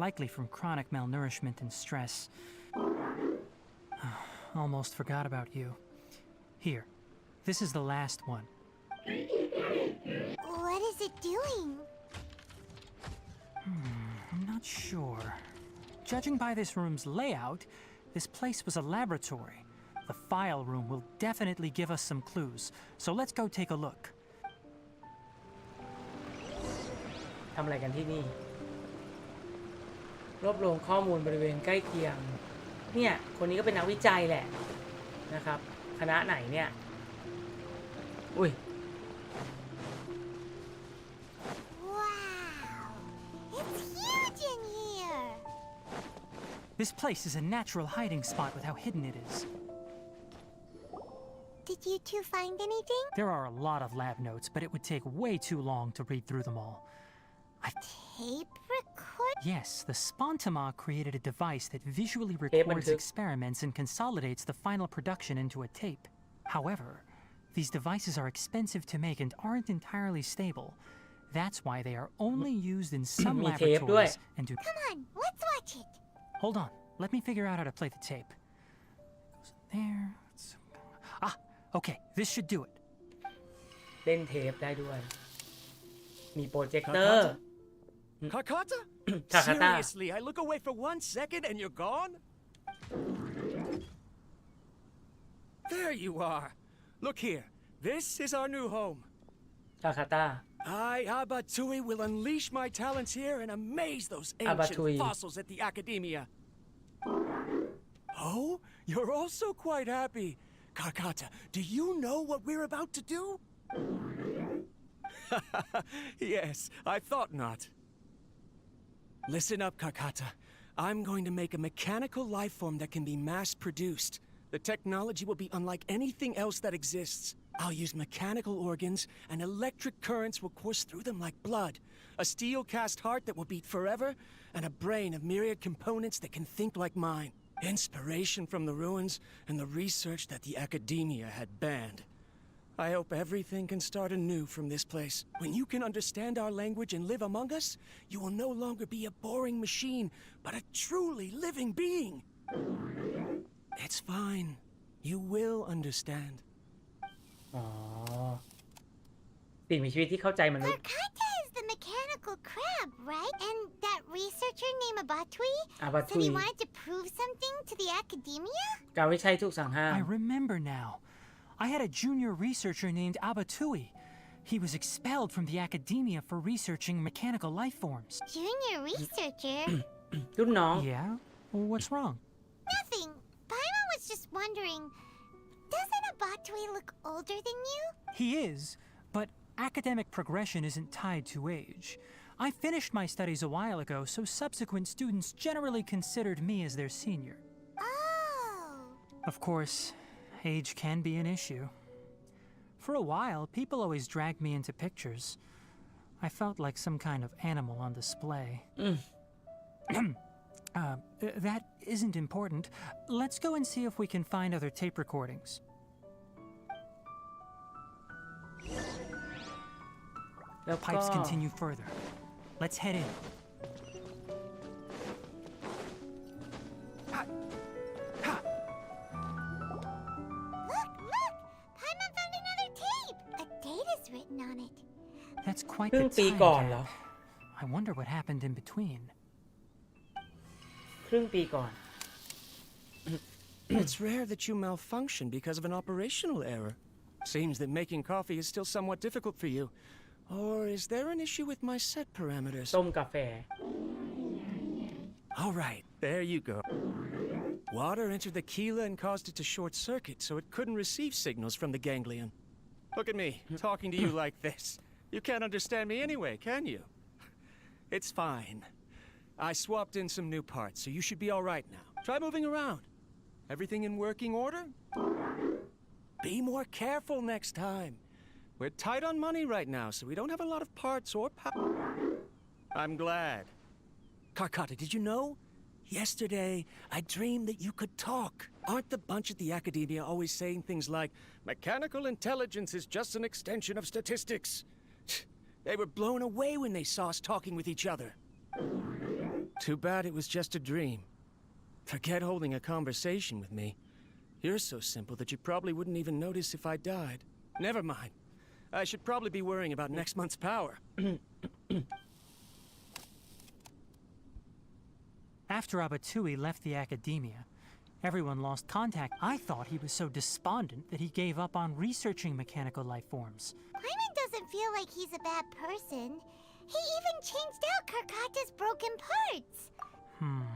likely from chronic malnourishment and stress. Almost forgot about you. Here, this is the last one. What is it doing? I'm not sure. Judging by this room's layout, this place was a laboratory. The file room will definitely give us some clues, so let's go take a look. ทำอะไรกันที่นี่รวบรวมข้อมูลบริเวณใกล้เคียงเนี่ยคนนี้ก็เป็นนักวิจัยแหละนะครับคณะไหนเนี่ยอุ้ย Wow. It's huge in here. This place is a natural hiding spot with how hidden it is. Did you two find anything? There are a lot of lab notes, but it would take way too long to read through them all. Tape record? Yes, the Spontama created a device that visually Tape records and experiments and consolidates the final production into a tape. However, these devices are expensive to make and aren't entirely stable. That's why they are only used in some Mi tapeด้วย laboratories and do. Come on, let's watch it. Hold on, let me figure out how to play the tape. Goes there. Ah, okay, this should do it. เล่นเทปได้ด้วยมีโปรเจคเตอร์ Kakata? Kakata. Seriously, I look away for 1 second and you're gone? There you are. Look here. This is our new home. คาคาตา I, Abatui, will unleash my talents here and amaze those ancient Abatui. fossils at the Academia. Oh, you're also quite happy. Kakata, do you know what we're about to do? Yes, I thought not. Listen up, Kakata. I'm going to make a mechanical life form that can be mass-produced. The technology will be unlike anything else that exists. I'll use mechanical organs, and electric currents will course through them like blood. A steel cast heart that will beat forever, and a brain of myriad components that can think like mine. Inspiration from the ruins and the research that the Academia had banned. I hope everything can start anew from this place. When you can understand our language and live among us, you will no longer be a boring machine, but a truly living being. It's fine. You will understand. อ๋อสิ่งมีชีวิตที่เข้าใจมนุษย์ Arcata is the mechanical crab, right? And that researcher named Abatui said Abatui. he wanted to prove something to the Academia? การวิจัยถูกสั่งห้าม I remember now. I had a junior researcher named Abatui. He was expelled from the Academia for researching mechanical life forms. Junior researcher? รุ่นน้อง Yeah? What's wrong? Nothing. Paimon was just wondering, doesn't Abatui look older than you? He is, but academic progression isn't tied to age. I finished my studies a while ago, so subsequent students generally considered me as their senior. Oh. Of course, age can be an issue. For a while, people always dragged me into pictures. I felt like some kind of animal on display. That isn't important. Let's go and see if we can find other tape recordings. The pipes continue further. Let's head in. Look! Paimon found another tape! A date is written on it. That's quite ครึ่ the งปี time ก่อนเหรอ gap. I wonder what happened in between. ครึ่งปีก่อน It's rare that you malfunction because of an operational error. Seems that making coffee is still somewhat difficult for you. Or is there an issue with my set parameters? ต้มกาแฟ All right, there you go. Water entered the chela and caused it to short circuit, so it couldn't receive signals from the ganglion. Look at me, talking to you like this. You can't understand me anyway, can you? It's fine. I swapped in some new parts, so you should be all right now. Try moving around. Everything in working order? Be more careful next time. We're tight on money right now, so we don't have a lot of parts or power. I'm glad. Karkata, did you know? Yesterday, I dreamed that you could talk. Aren't the bunch at the academia always saying things like, mechanical intelligence is just an extension of statistics? They were blown away when they saw us talking with each other. Too bad it was just a dream. Forget holding a conversation with me. You're so simple that you probably wouldn't even notice if I died. Never mind. I should probably be worrying about next month's power. After Abatui left the academia, everyone lost contact. I thought he was so despondent that he gave up on researching mechanical life forms. Paimon doesn't feel like he's a bad person. He even changed out Karkata's broken parts.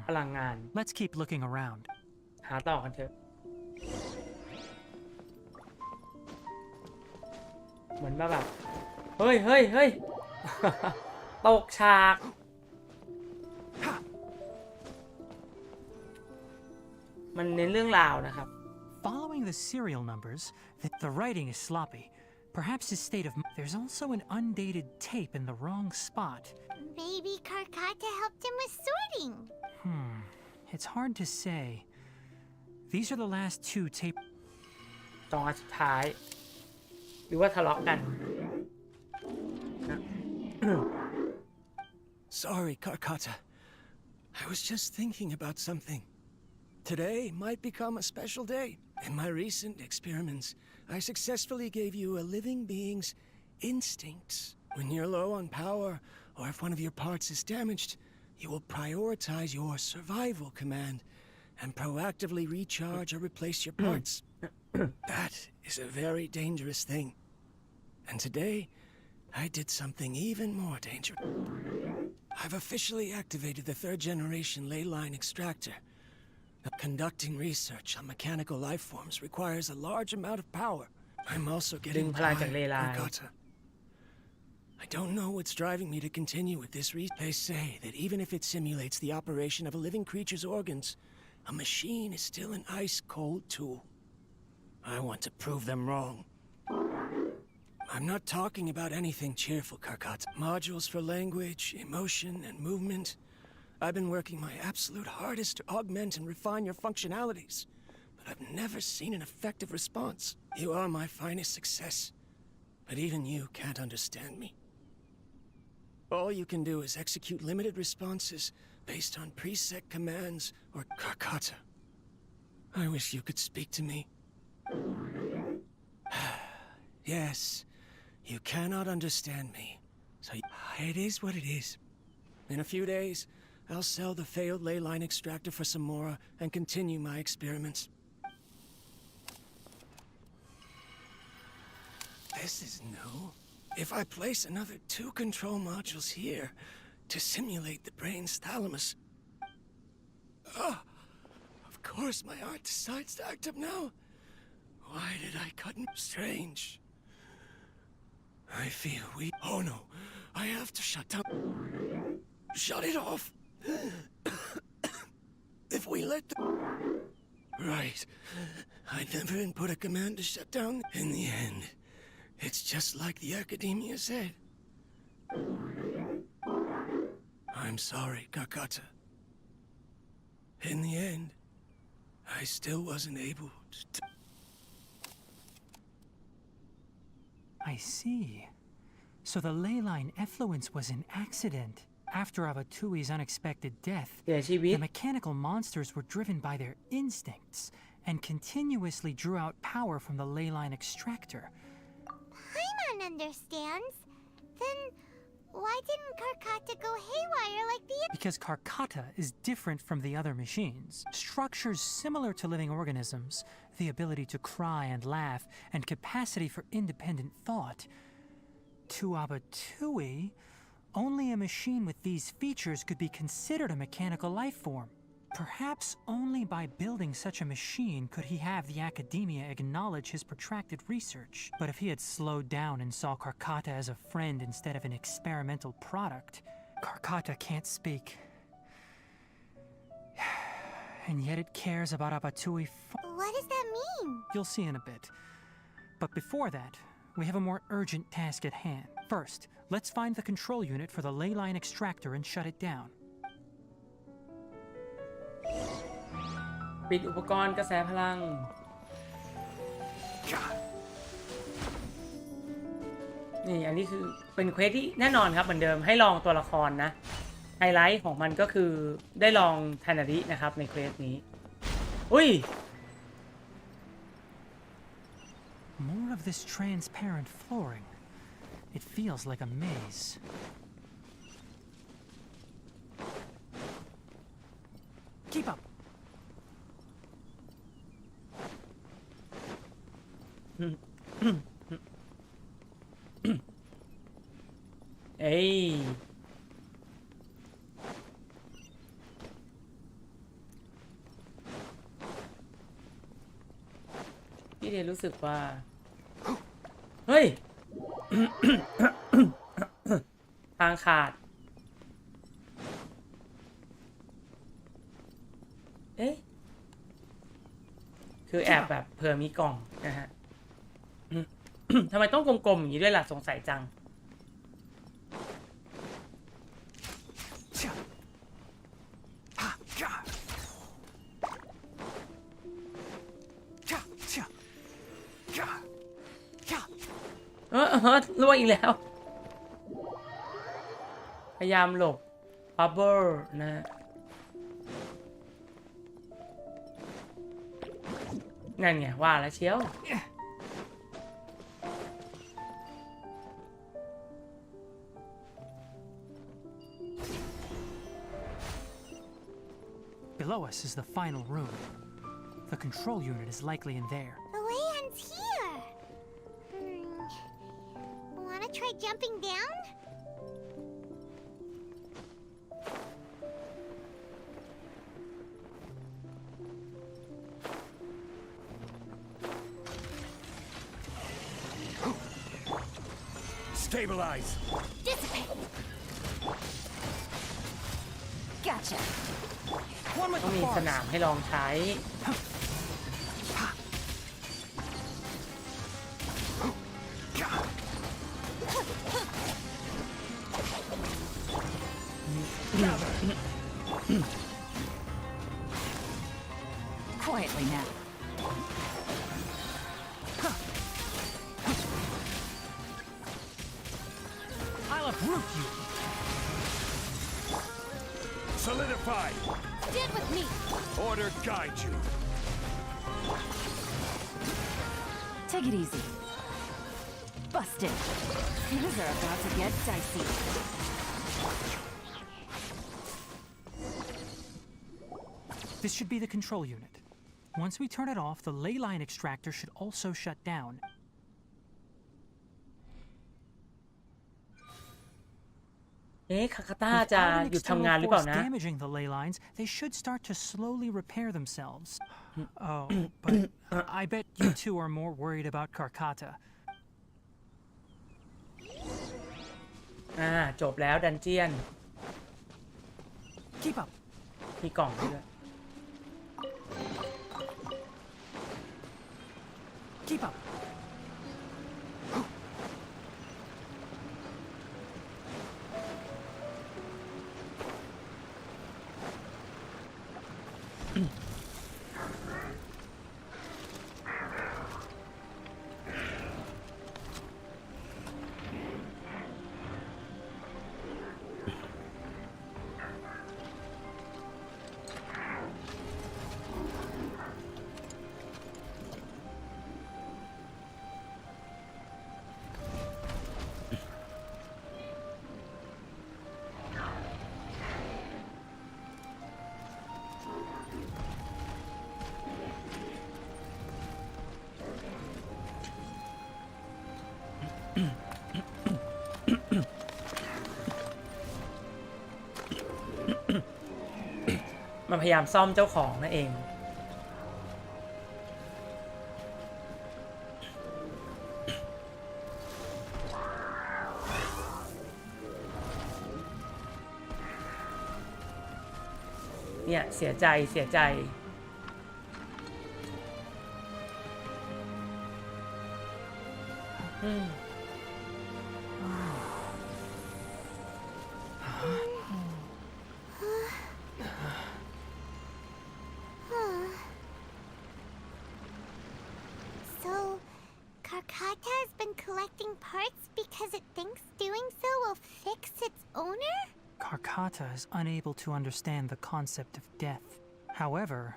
พลังงาน Let's keep looking around. หาต่อกันเถอะ เหมือนแบบ เฮ้ย ตกฉาก มันเน้นเรื่องราวนะครับ Following the serial numbers, the writing is sloppy. Perhaps his state of... There's also an undated tape in the wrong spot. Maybe Karkata helped him with sorting. It's hard to say. These are the last two tape... ตอนสุดท้าย หรือว่าทะเลาะกัน Sorry, Karkata. I was just thinking about something. Today might become a special day. In my recent experiments, I successfully gave you a living being's instincts. When you're low on power, or if one of your parts is damaged, you will prioritize your survival command and proactively recharge or replace your parts. That is a very dangerous thing. And today, I did something even more dangerous. I've officially activated the third-generation ley line extractor. Conducting research on mechanical life forms requires a large amount of power. I'm also getting tired, Karkata. I don't know what's driving me to continue with this research. They say that even if it simulates the operation of a living creature's organs, a machine is still an ice-cold tool. I want to prove them wrong. I'm not talking about anything cheerful, Karkata. Modules for language, emotion, and movement. I've been working my absolute hardest to augment and refine your functionalities, but I've never seen an effective response. You are my finest success, but even you can't understand me. All you can do is execute limited responses based on preset commands or Karkata. I wish you could speak to me. Yes, you cannot understand me, so it is what it is. In a few days, I'll sell the failed ley line extractor for some more and continue my experiments. This is new. If I place another 2 control modules here to simulate the brain's thalamus... of course my heart decides to act up now. Why did I cut him? Strange. I feel weak. Oh no, I have to shut down... Shut it off. If we let the... Right. I never input a command to shut down. In the end, it's just like the academia said. I'm sorry, Karkata. In the end, I still wasn't able to... I see. So the ley line effluence was an accident. After Abatui's unexpected death, the mechanical monsters were driven by their instincts and continuously drew out power from the ley line extractor. Paimon understands. Then why didn't Karkata go haywire like the... because Karkata is different from the other machines. Structures similar to living organisms, the ability to cry and laugh, and capacity for independent thought. To Abatui, only a machine with these features could be considered a mechanical life form. Perhaps only by building such a machine could he have the academia acknowledge his protracted research. But if he had slowed down and saw Karkata as a friend instead of an experimental product, Karkata can't speak. And yet it cares about Abatui. What does that mean? You'll see in a bit. But before that, we have a more urgent task at hand. First, let's find the control unit for the ley line extractor and shut it down. ปิดอุปกรณ์กระแสพลังนี่อันนี้คือเป็นเควสที่แน่นอนครับเหมือนเดิมให้ลองตัวละครนะไฮไลท์ของมันก็คือได้ลองทานารินะครับในเควสนี้อุ้ย More of this transparent flooring. It feels like a maze. Keep up. เอ้ยพี่เดรู้สึกว่าเฮ้ย ทางขาดเอ๊ะคือแอบแบบเผื่อมีกล่องนะฮะ ทำไมต้องกลมๆอย่างนี้ด้วยล่ะสงสัยจังล่วงอีกแล้วพยายามหลบบับเบิลนะฮะนั่นไงว่าแล้วเชียวBelow us is the final room. The control unit is likely in there. The way ends here. Wanna try jumping down? Stabilize. Dissipate. Gotcha. ต้องมีสนามให้ลองใช้ Quietly now. I'll uproot you. Solidify. Stand with me. Order guide you. Take it easy. Busted. Things are about to get dicey. This should be the control unit. Once we turn it off, the ley line extractor should also shut down. Kakata จะ Without an หยุดทำงาน external หรือเปล่า force นะ damaging the ley lines, they should start to slowly repair themselves. Oh, but I bet you two are more worried about Karkata. จบแล้วดันเจียน Keep up. มีกล่องด้วย Keep up. มันพยายามซ่อมเจ้าของนั่นเองเนี่ยเสียใจเสียใจSo, Karkata has been collecting parts because it thinks doing so will fix its owner? Karkata is unable to understand the concept of death. However,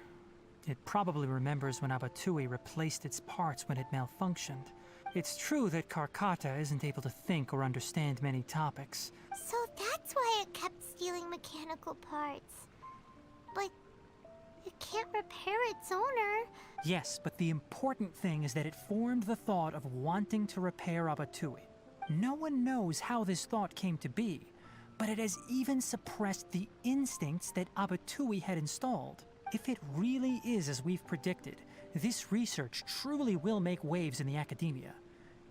it probably remembers when Abatui replaced its parts when it malfunctioned. It's true that Karkata isn't able to think or understand many topics. So that's why it kept stealing mechanical parts. But it can't repair its owner. Yes, but the important thing is that it formed the thought of wanting to repair Abatui. No one knows how this thought came to be, but it has even suppressed the instincts that Abatui had installed. If it really is as we've predicted, this research truly will make waves in the academia.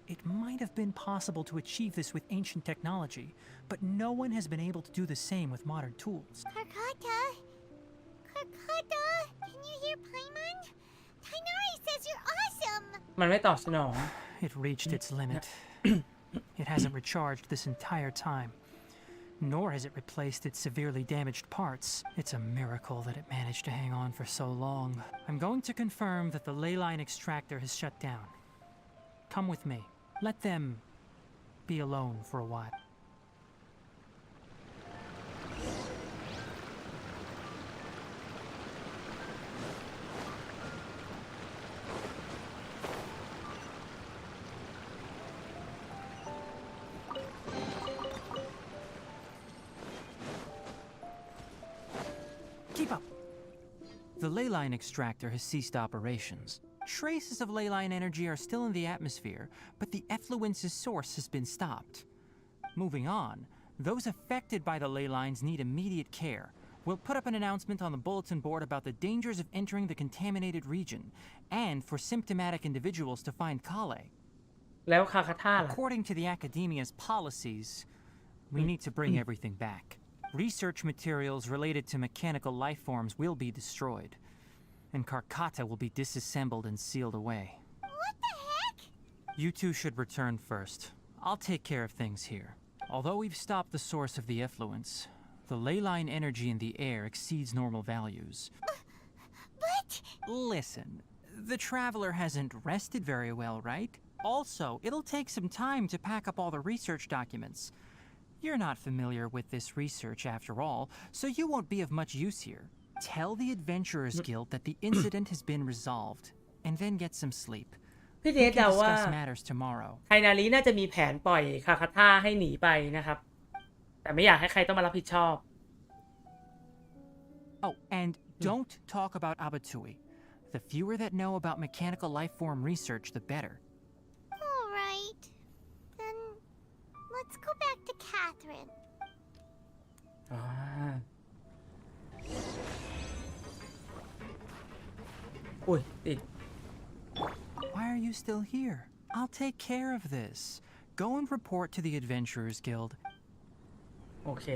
It might have been possible to achieve this with ancient technology, but no one has been able to do the same with modern tools. Karkata? Karkata? Can you hear Paimon? Tainari says you're awesome! มันไม่ตอบสนอง It reached its limit. It hasn't recharged this entire time, nor has it replaced its severely damaged parts. It's a miracle that it managed to hang on for so long. I'm going to confirm that the ley line extractor has shut down. Come with me. Let them be alone for a while. Keep up. The ley line extractor has ceased operations. Traces of ley line energy are still in the atmosphere, but the effluence's source has been stopped. Moving on, those affected by the ley lines need immediate care. We'll put up an announcement on the bulletin board about the dangers of entering the contaminated region, and for symptomatic individuals to find Kale. แล้วคาคาท่าล่ะ According to the academia's policies, we need to bring everything back. Research materials related to mechanical life forms will be destroyed, and Karkata will be disassembled and sealed away. What the heck? You two should return first. I'll take care of things here. Although we've stopped the source of the effluence, the ley line energy in the air exceeds normal values. But... Listen, the traveler hasn't rested very well, right? Also, it'll take some time to pack up all the research documents. You're not familiar with this research after all, so you won't be of much use here. Tell the Adventurers Guild that the incident has been resolved, and then get some sleep. พี่เด We ชเดา can ว่า discuss matters tomorrow. ไทนารีน่าจะมีแผนปล่อยคาคาท่าให้หนีไปนะครับ แต่ไม่อยากให้ใครต้องมารับผิดชอบ Oh, and don't talk about Abatui. The fewer that know about mechanical life form research, the better. Alright. Then... let's go back to Catherine. อ่า อุ้ยติด Why are you still here? I'll take care of this. Go and report to the Adventurers Guild. โอเค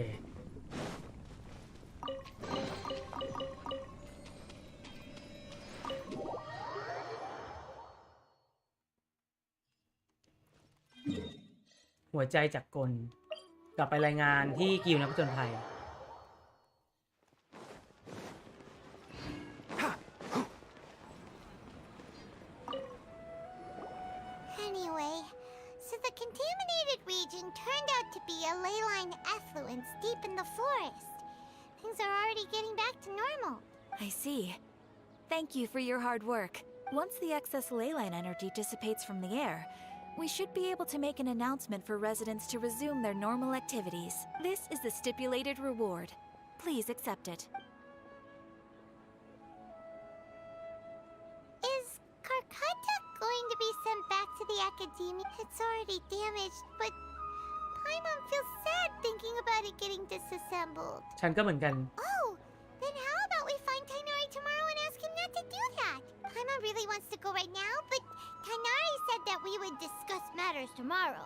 หัวใจจากกล กลับไปรายงานที่กิลด์นักผจญภัย Anyway, so the contaminated region turned out to be a ley line effluence deep in the forest. Things are already getting back to normal. I see. Thank you for your hard work. Once the excess ley line energy dissipates from the air, we should be able to make an announcement for residents to resume their normal activities. This is the stipulated reward. Please accept it. Is Karkata going to be sent back to the academia? It's already damaged, but Paimon feels sad thinking about it getting disassembled. ฉันก็เหมือนกัน Oh, then how about we really wants to go right now, but Tainari said that we would discuss matters tomorrow.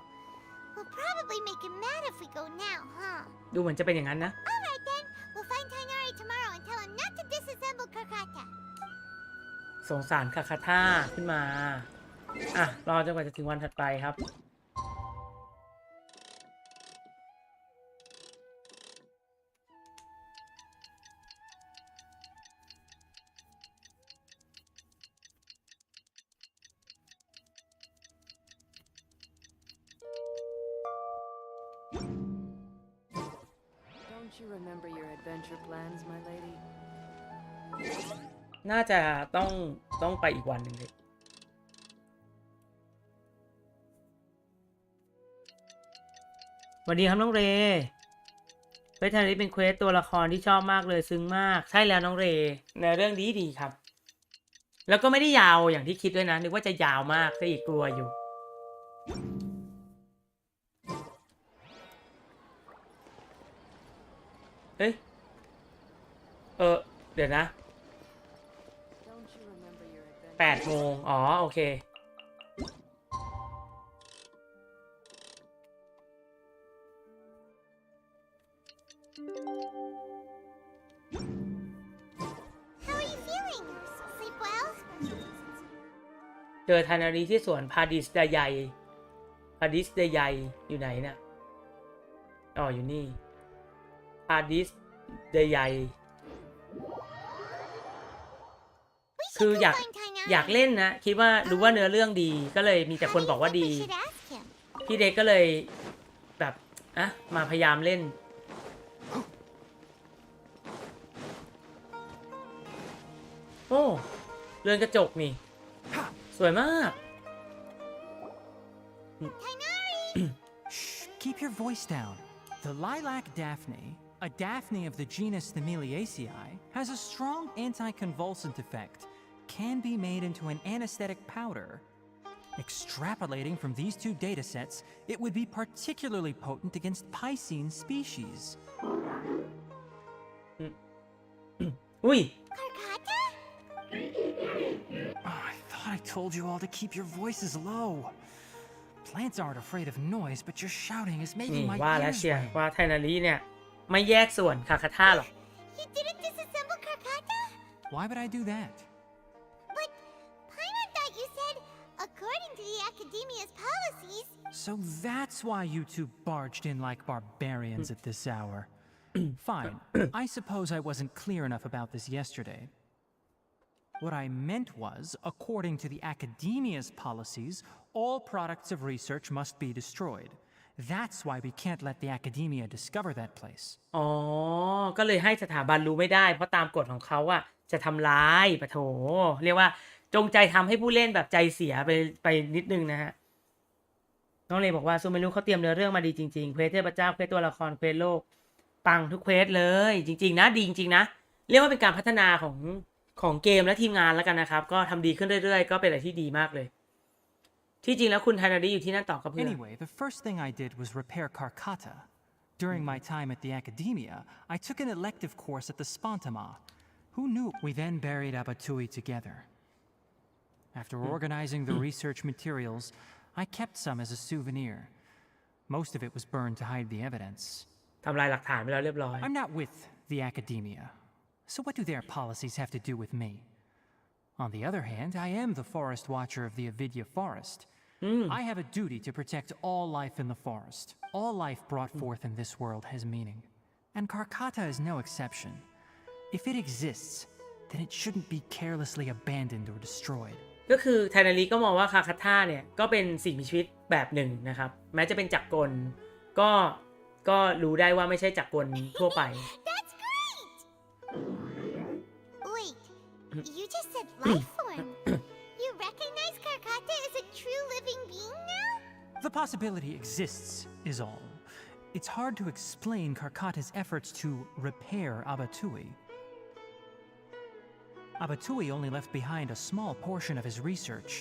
We'll probably make him mad if we go now, huh? ดูเหมือนจะเป็นอย่างนั้นนะ Alright then, we'll find Tainari tomorrow and tell him not to disassemble Karkata. สงสารคาคาท่าขึ้นมา อ่ะ รอจนกว่าจะถึงวันถัดไปครับ Don't you remember your adventure plans, my lady? น่าจะต้องไปอีกวันหนึ่งเลยสวัสดีครับน้องเรเควสทาริเป็นเควสตัวละครที่ชอบมากเลยซึ้งมาก ใช่แล้วน้องเรในเรื่องดีครับ แล้วก็ไม่ได้ยาวอย่างที่คิดด้วยนะนึกว่าจะยาวมากซะอีกกลัวอยู่เอ้ยเดี๋ยวนะ8 โมงอ๋อโอเคเจอธานารีที่สวนพาดิสเดยัยอยู่ไหนน่ะอ๋ออยู่นี่พาดิสเดยัยคืออยากเล่นนะคิดว่ารู้ว่าเนื้อเรื่องดีก็เลยมีแต่คนบอกว่าดีพี่เด็กก็เลยแบบมาพยายามเล่นโอ้เรือนกระจกนี่สวยมาก Shh, keep your voice down. The lilac daphne, a daphne of the genus Thameliaceae, has a strong anticonvulsant effect, can be made into an anesthetic powder. Extrapolating from these two datasets, it would be particularly potent against Piscine species. อุ้ย Oh, I thought I told you all to keep your voices low. Plants aren't afraid of noise, but your shouting is นี่ making my ว่าแล้ว ears เชีย ring. ว่าไทนารีเนี่ยไม่แยกส่วนคาคาท่าหรอก You didn't disassemble Karkata? Why would I do that? But Paimon thought you said, according to the Academia's policies... So that's why you two barged in like barbarians at this hour. Fine. I suppose I wasn't clear enough about this yesterday. What I meant was, according to the Academia's policies, all products of research must be destroyed. That's why we can't let the Academia discover that place. อ๋อก็เลยให้สถาบันรู้ไม่ได้เพราะตามกฎของเขาอะจะทำร้ายปะโถเรียกว่าจงใจทำให้ผู้เล่นแบบใจเสียไปนิดนึงนะฮะน้องเลบอกว่าซูเมรุเขาเตรียมเนื้อเรื่องมาดีจริงๆเควสเทพเจ้าเควสตัวละครเควสโลกปังทุกเควสเลยจริงๆนะดีจริงๆนะเรียกว่าเป็นการพัฒนาของเกมและทีมงานแล้วกันนะครับก็ทำดีขึ้นเรื่อยๆก็เป็นอะไรที่ดีมากเลยที่จริงแล้วคุณไทนารีอยู่ที่นั่นต่อกับเพื่อน Anyway, the first thing I did was repair Karkata. During my time at the Academia, I took an elective course at the Spontama. Who knew? We then buried Abatui together. After organizing the research materials, I kept some as a souvenir. Most of it was burned to hide the evidence. ทำลายหลักฐานไปแล้วเรียบร้อย I'm not with the Academia, so what do their policies have to do with me? On the other hand, I am the forest watcher of the Avidya forest. I have a duty to protect all life in the forest. All life brought forth in this world has meaning. And Karkata is no exception. If it exists, then it shouldn't be carelessly abandoned or destroyed. ก็คือไทนารีก็มองว่าคาคาท่าเนี่ยก็เป็นสิ่งมีชีวิตแบบหนึ่งนะครับแม้จะเป็นจักรกลก็รู้ได้ว่าไม่ใช่จักรกลทั่วไป That's great! Wait, you just said life form. You recognize Karkata as a true living being now? The possibility exists, is all. It's hard to explain Karkata's efforts to repair Abatui. Abatui only left behind a small portion of his research.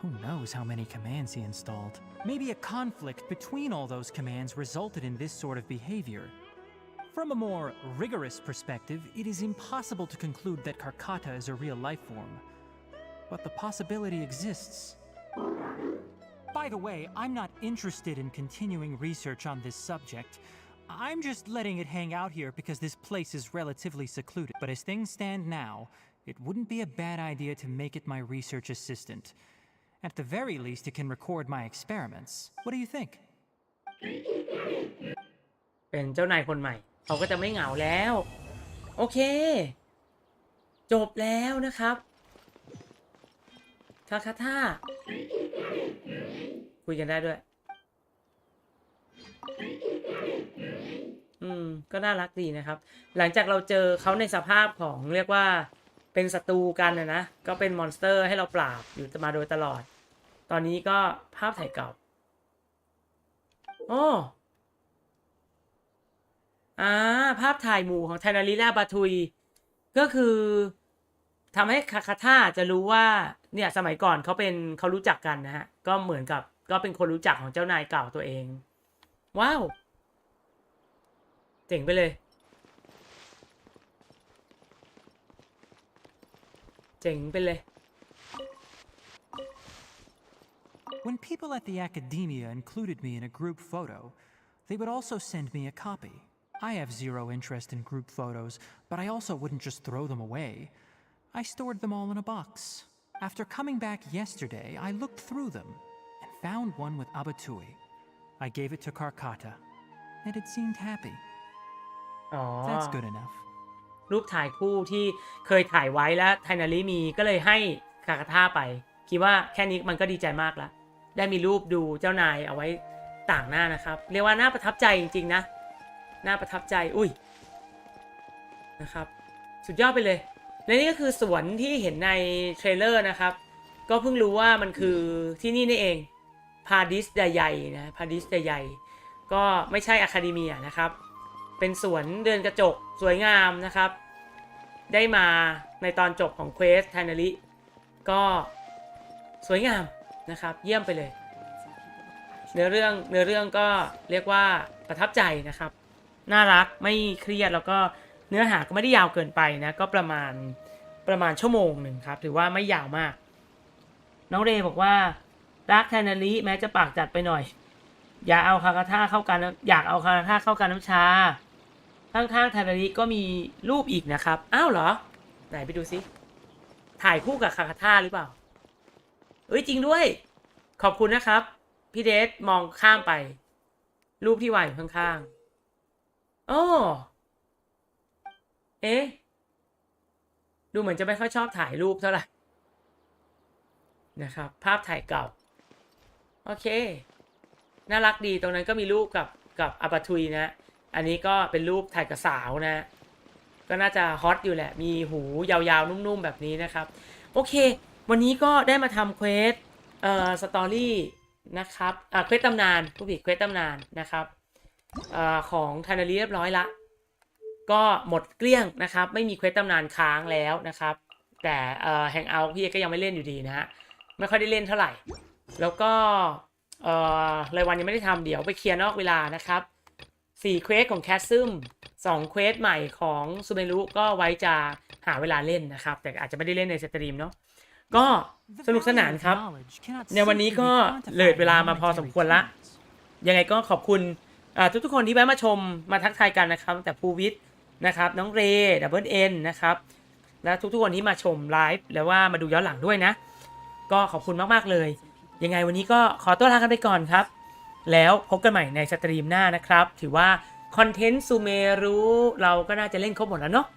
Who knows how many commands he installed? Maybe a conflict between all those commands resulted in this sort of behavior. From a more rigorous perspective, it is impossible to conclude that Karkata is a real life form. but the possibility exists. By the way, I'm not interested in continuing research on this subject. I'm just letting it hang out here because this place is relatively secluded. But as things stand now, it wouldn't be a bad idea to make it my research assistant. At the very least, it can record my experiments. What do you think? เป็นเจ้านายคนใหม่เขาก็จะไม่เหงาแล้วโอเคจบแล้วนะครับคาคาท่าคุยกันได้ด้วยก็น่ารักดีนะครับหลังจากเราเจอเขาในสภาพของเรียกว่าเป็นศัตรูกันนะก็เป็นมอนสเตอร์ให้เราปราบอยู่มาโดยตลอดตอนนี้ก็ภาพถ่ายเก่าภาพถ่ายหมู่ของไทนาริและบาทุยก็คือทำให้คาคาท่าจะรู้ว่าเนี่ยสมัยก่อนเขารู้จักกันนะฮะก็เหมือนกับก็เป็นคนรู้จักของเจ้านายเก่าตัวเองว้าวเจ๋งไปเลยเจ๋งไปเลย When people at the academia included me in a group photo, they would also send me a copy. I have zero interest in group photos, but I also wouldn't just throw them away. I stored them all in a box. After coming back yesterday, I looked through them and found one with Abatui. I gave it to Karkata, and it seemed happy. That's good enough. รูปถ่ายคู่ที่เคยถ่ายไว้แล้วไทนาริมีก็เลยให้คาคาท่าไปคิดว่าแค่นี้มันก็ดีใจมากแล้วได้มีรูปดูเจ้านายเอาไว้ต่างหน้านะครับเรียกว่าน่าประทับใจจริงๆนะน่าประทับใจนะครับสุดยอดไปเลยและนี่ก็คือสวนที่เห็นในเทรลเลอร์นะครับก็เพิ่งรู้ว่ามันคือที่นี่นี่เองพาดิสใหญ่ๆนะพาดิสใหญ่ๆก็ไม่ใช่อะคาเดเมียนะครับเป็นสวนเดือนกระจกสวยงามนะครับได้มาในตอนจบของเควสไทนาริก็สวยงามนะครับเยี่ยมไปเลยเนื้อเรื่องก็เรียกว่าประทับใจนะครับน่ารักไม่เครียดแล้วก็เนื้อหาก็ไม่ได้ยาวเกินไปนะก็ประมาณชั่วโมงหนึ่งครับถือว่าไม่ยาวมากน้องเรย์บอกว่ารักไทนาริแม้จะปากจัดไปหน่อยอยากเอาคาคาท่าเข้ากันน้ำชาข้างๆไทนาริก็มีรูปอีกนะครับอ้าวเหรอไหนไปดูซิถ่ายคู่กับคาคาท่าหรือเปล่าจริงด้วยขอบคุณนะครับพี่เดชมองข้ามไปรูปที่วางอยู่ข้างๆดูเหมือนจะไม่ค่อยชอบถ่ายรูปเท่าไหร่นะครับภาพถ่ายเก่าโอเคน่ารักดีตรงนั้นก็มีรูปกับอาบาทุยนะอันนี้ก็เป็นรูปถ่ายกับสาวนะก็น่าจะฮอตอยู่แหละมีหูยาวๆนุ่มๆแบบนี้นะครับโอเควันนี้ก็ได้มาทำเควสสตอรี่นะครับเควสตำนานผู้ผิดเควสตำนานนะครับของไทนาริเรียบร้อยละก็หมดเกลี้ยงนะครับไม่มีเควสตำนานค้างแล้วนะครับแต่แฮงเอาท์พี่ก็ยังไม่เล่นอยู่ดีนะฮะไม่ค่อยได้เล่นเท่าไหร่แล้วก็รายวันยังไม่ได้ทำเดี๋ยวไปเคลียร์นอกเวลานะครับ4เควสของแคสซึม2เควสใหม่ของซูเมรุก็ไว้จะหาเวลาเล่นนะครับแต่อาจจะไม่ได้เล่นในสตรีมเนาะก็สนุกสนานครับในวันนี้ก็เลยเวลามาพอสมควรละยังไงก็ขอบคุณทุกคนที่แวะมาชมมาทักทายกันนะครับแต่ภูวิทย์นะครับน้องเรดับเบิลเอ็นนะครับและทุกคนที่มาชมไลฟ์แล้วว่ามาดูย้อนหลังด้วยนะก็ขอบคุณมากๆเลยยังไงวันนี้ก็ขอตัวลากันไปก่อนครับแล้วพบกันใหม่ในสตรีมหน้านะครับถือว่าคอนเทนต์ซูเมรุเราก็น่าจะเล่นครบหมดแล้วเนาะ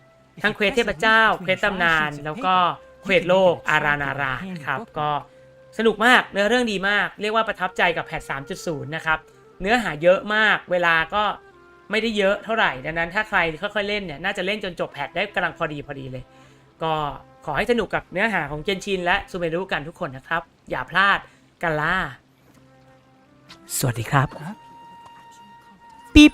ทั้งเควสเทพเจ้าเควสตำนานแล้วก็เควสโลกอารานาราครับก็สนุกมากเนื้อเรื่องดีมากเรียกว่าประทับใจกับแพท 3.0 นะครับเนื้อหาเยอะมากเวลาก็ไม่ได้เยอะเท่าไหร่ดังนั้นถ้าใครค่อยๆเล่นเนี่ยน่าจะเล่นจนจบแพทได้กำลังพอดีเลยก็ขอให้สนุกกับเนื้อหาของเจนชินและซูเมรุกันทุกคนนะครับอย่าพลาดกันล่าสวัสดีครับปิ๊บ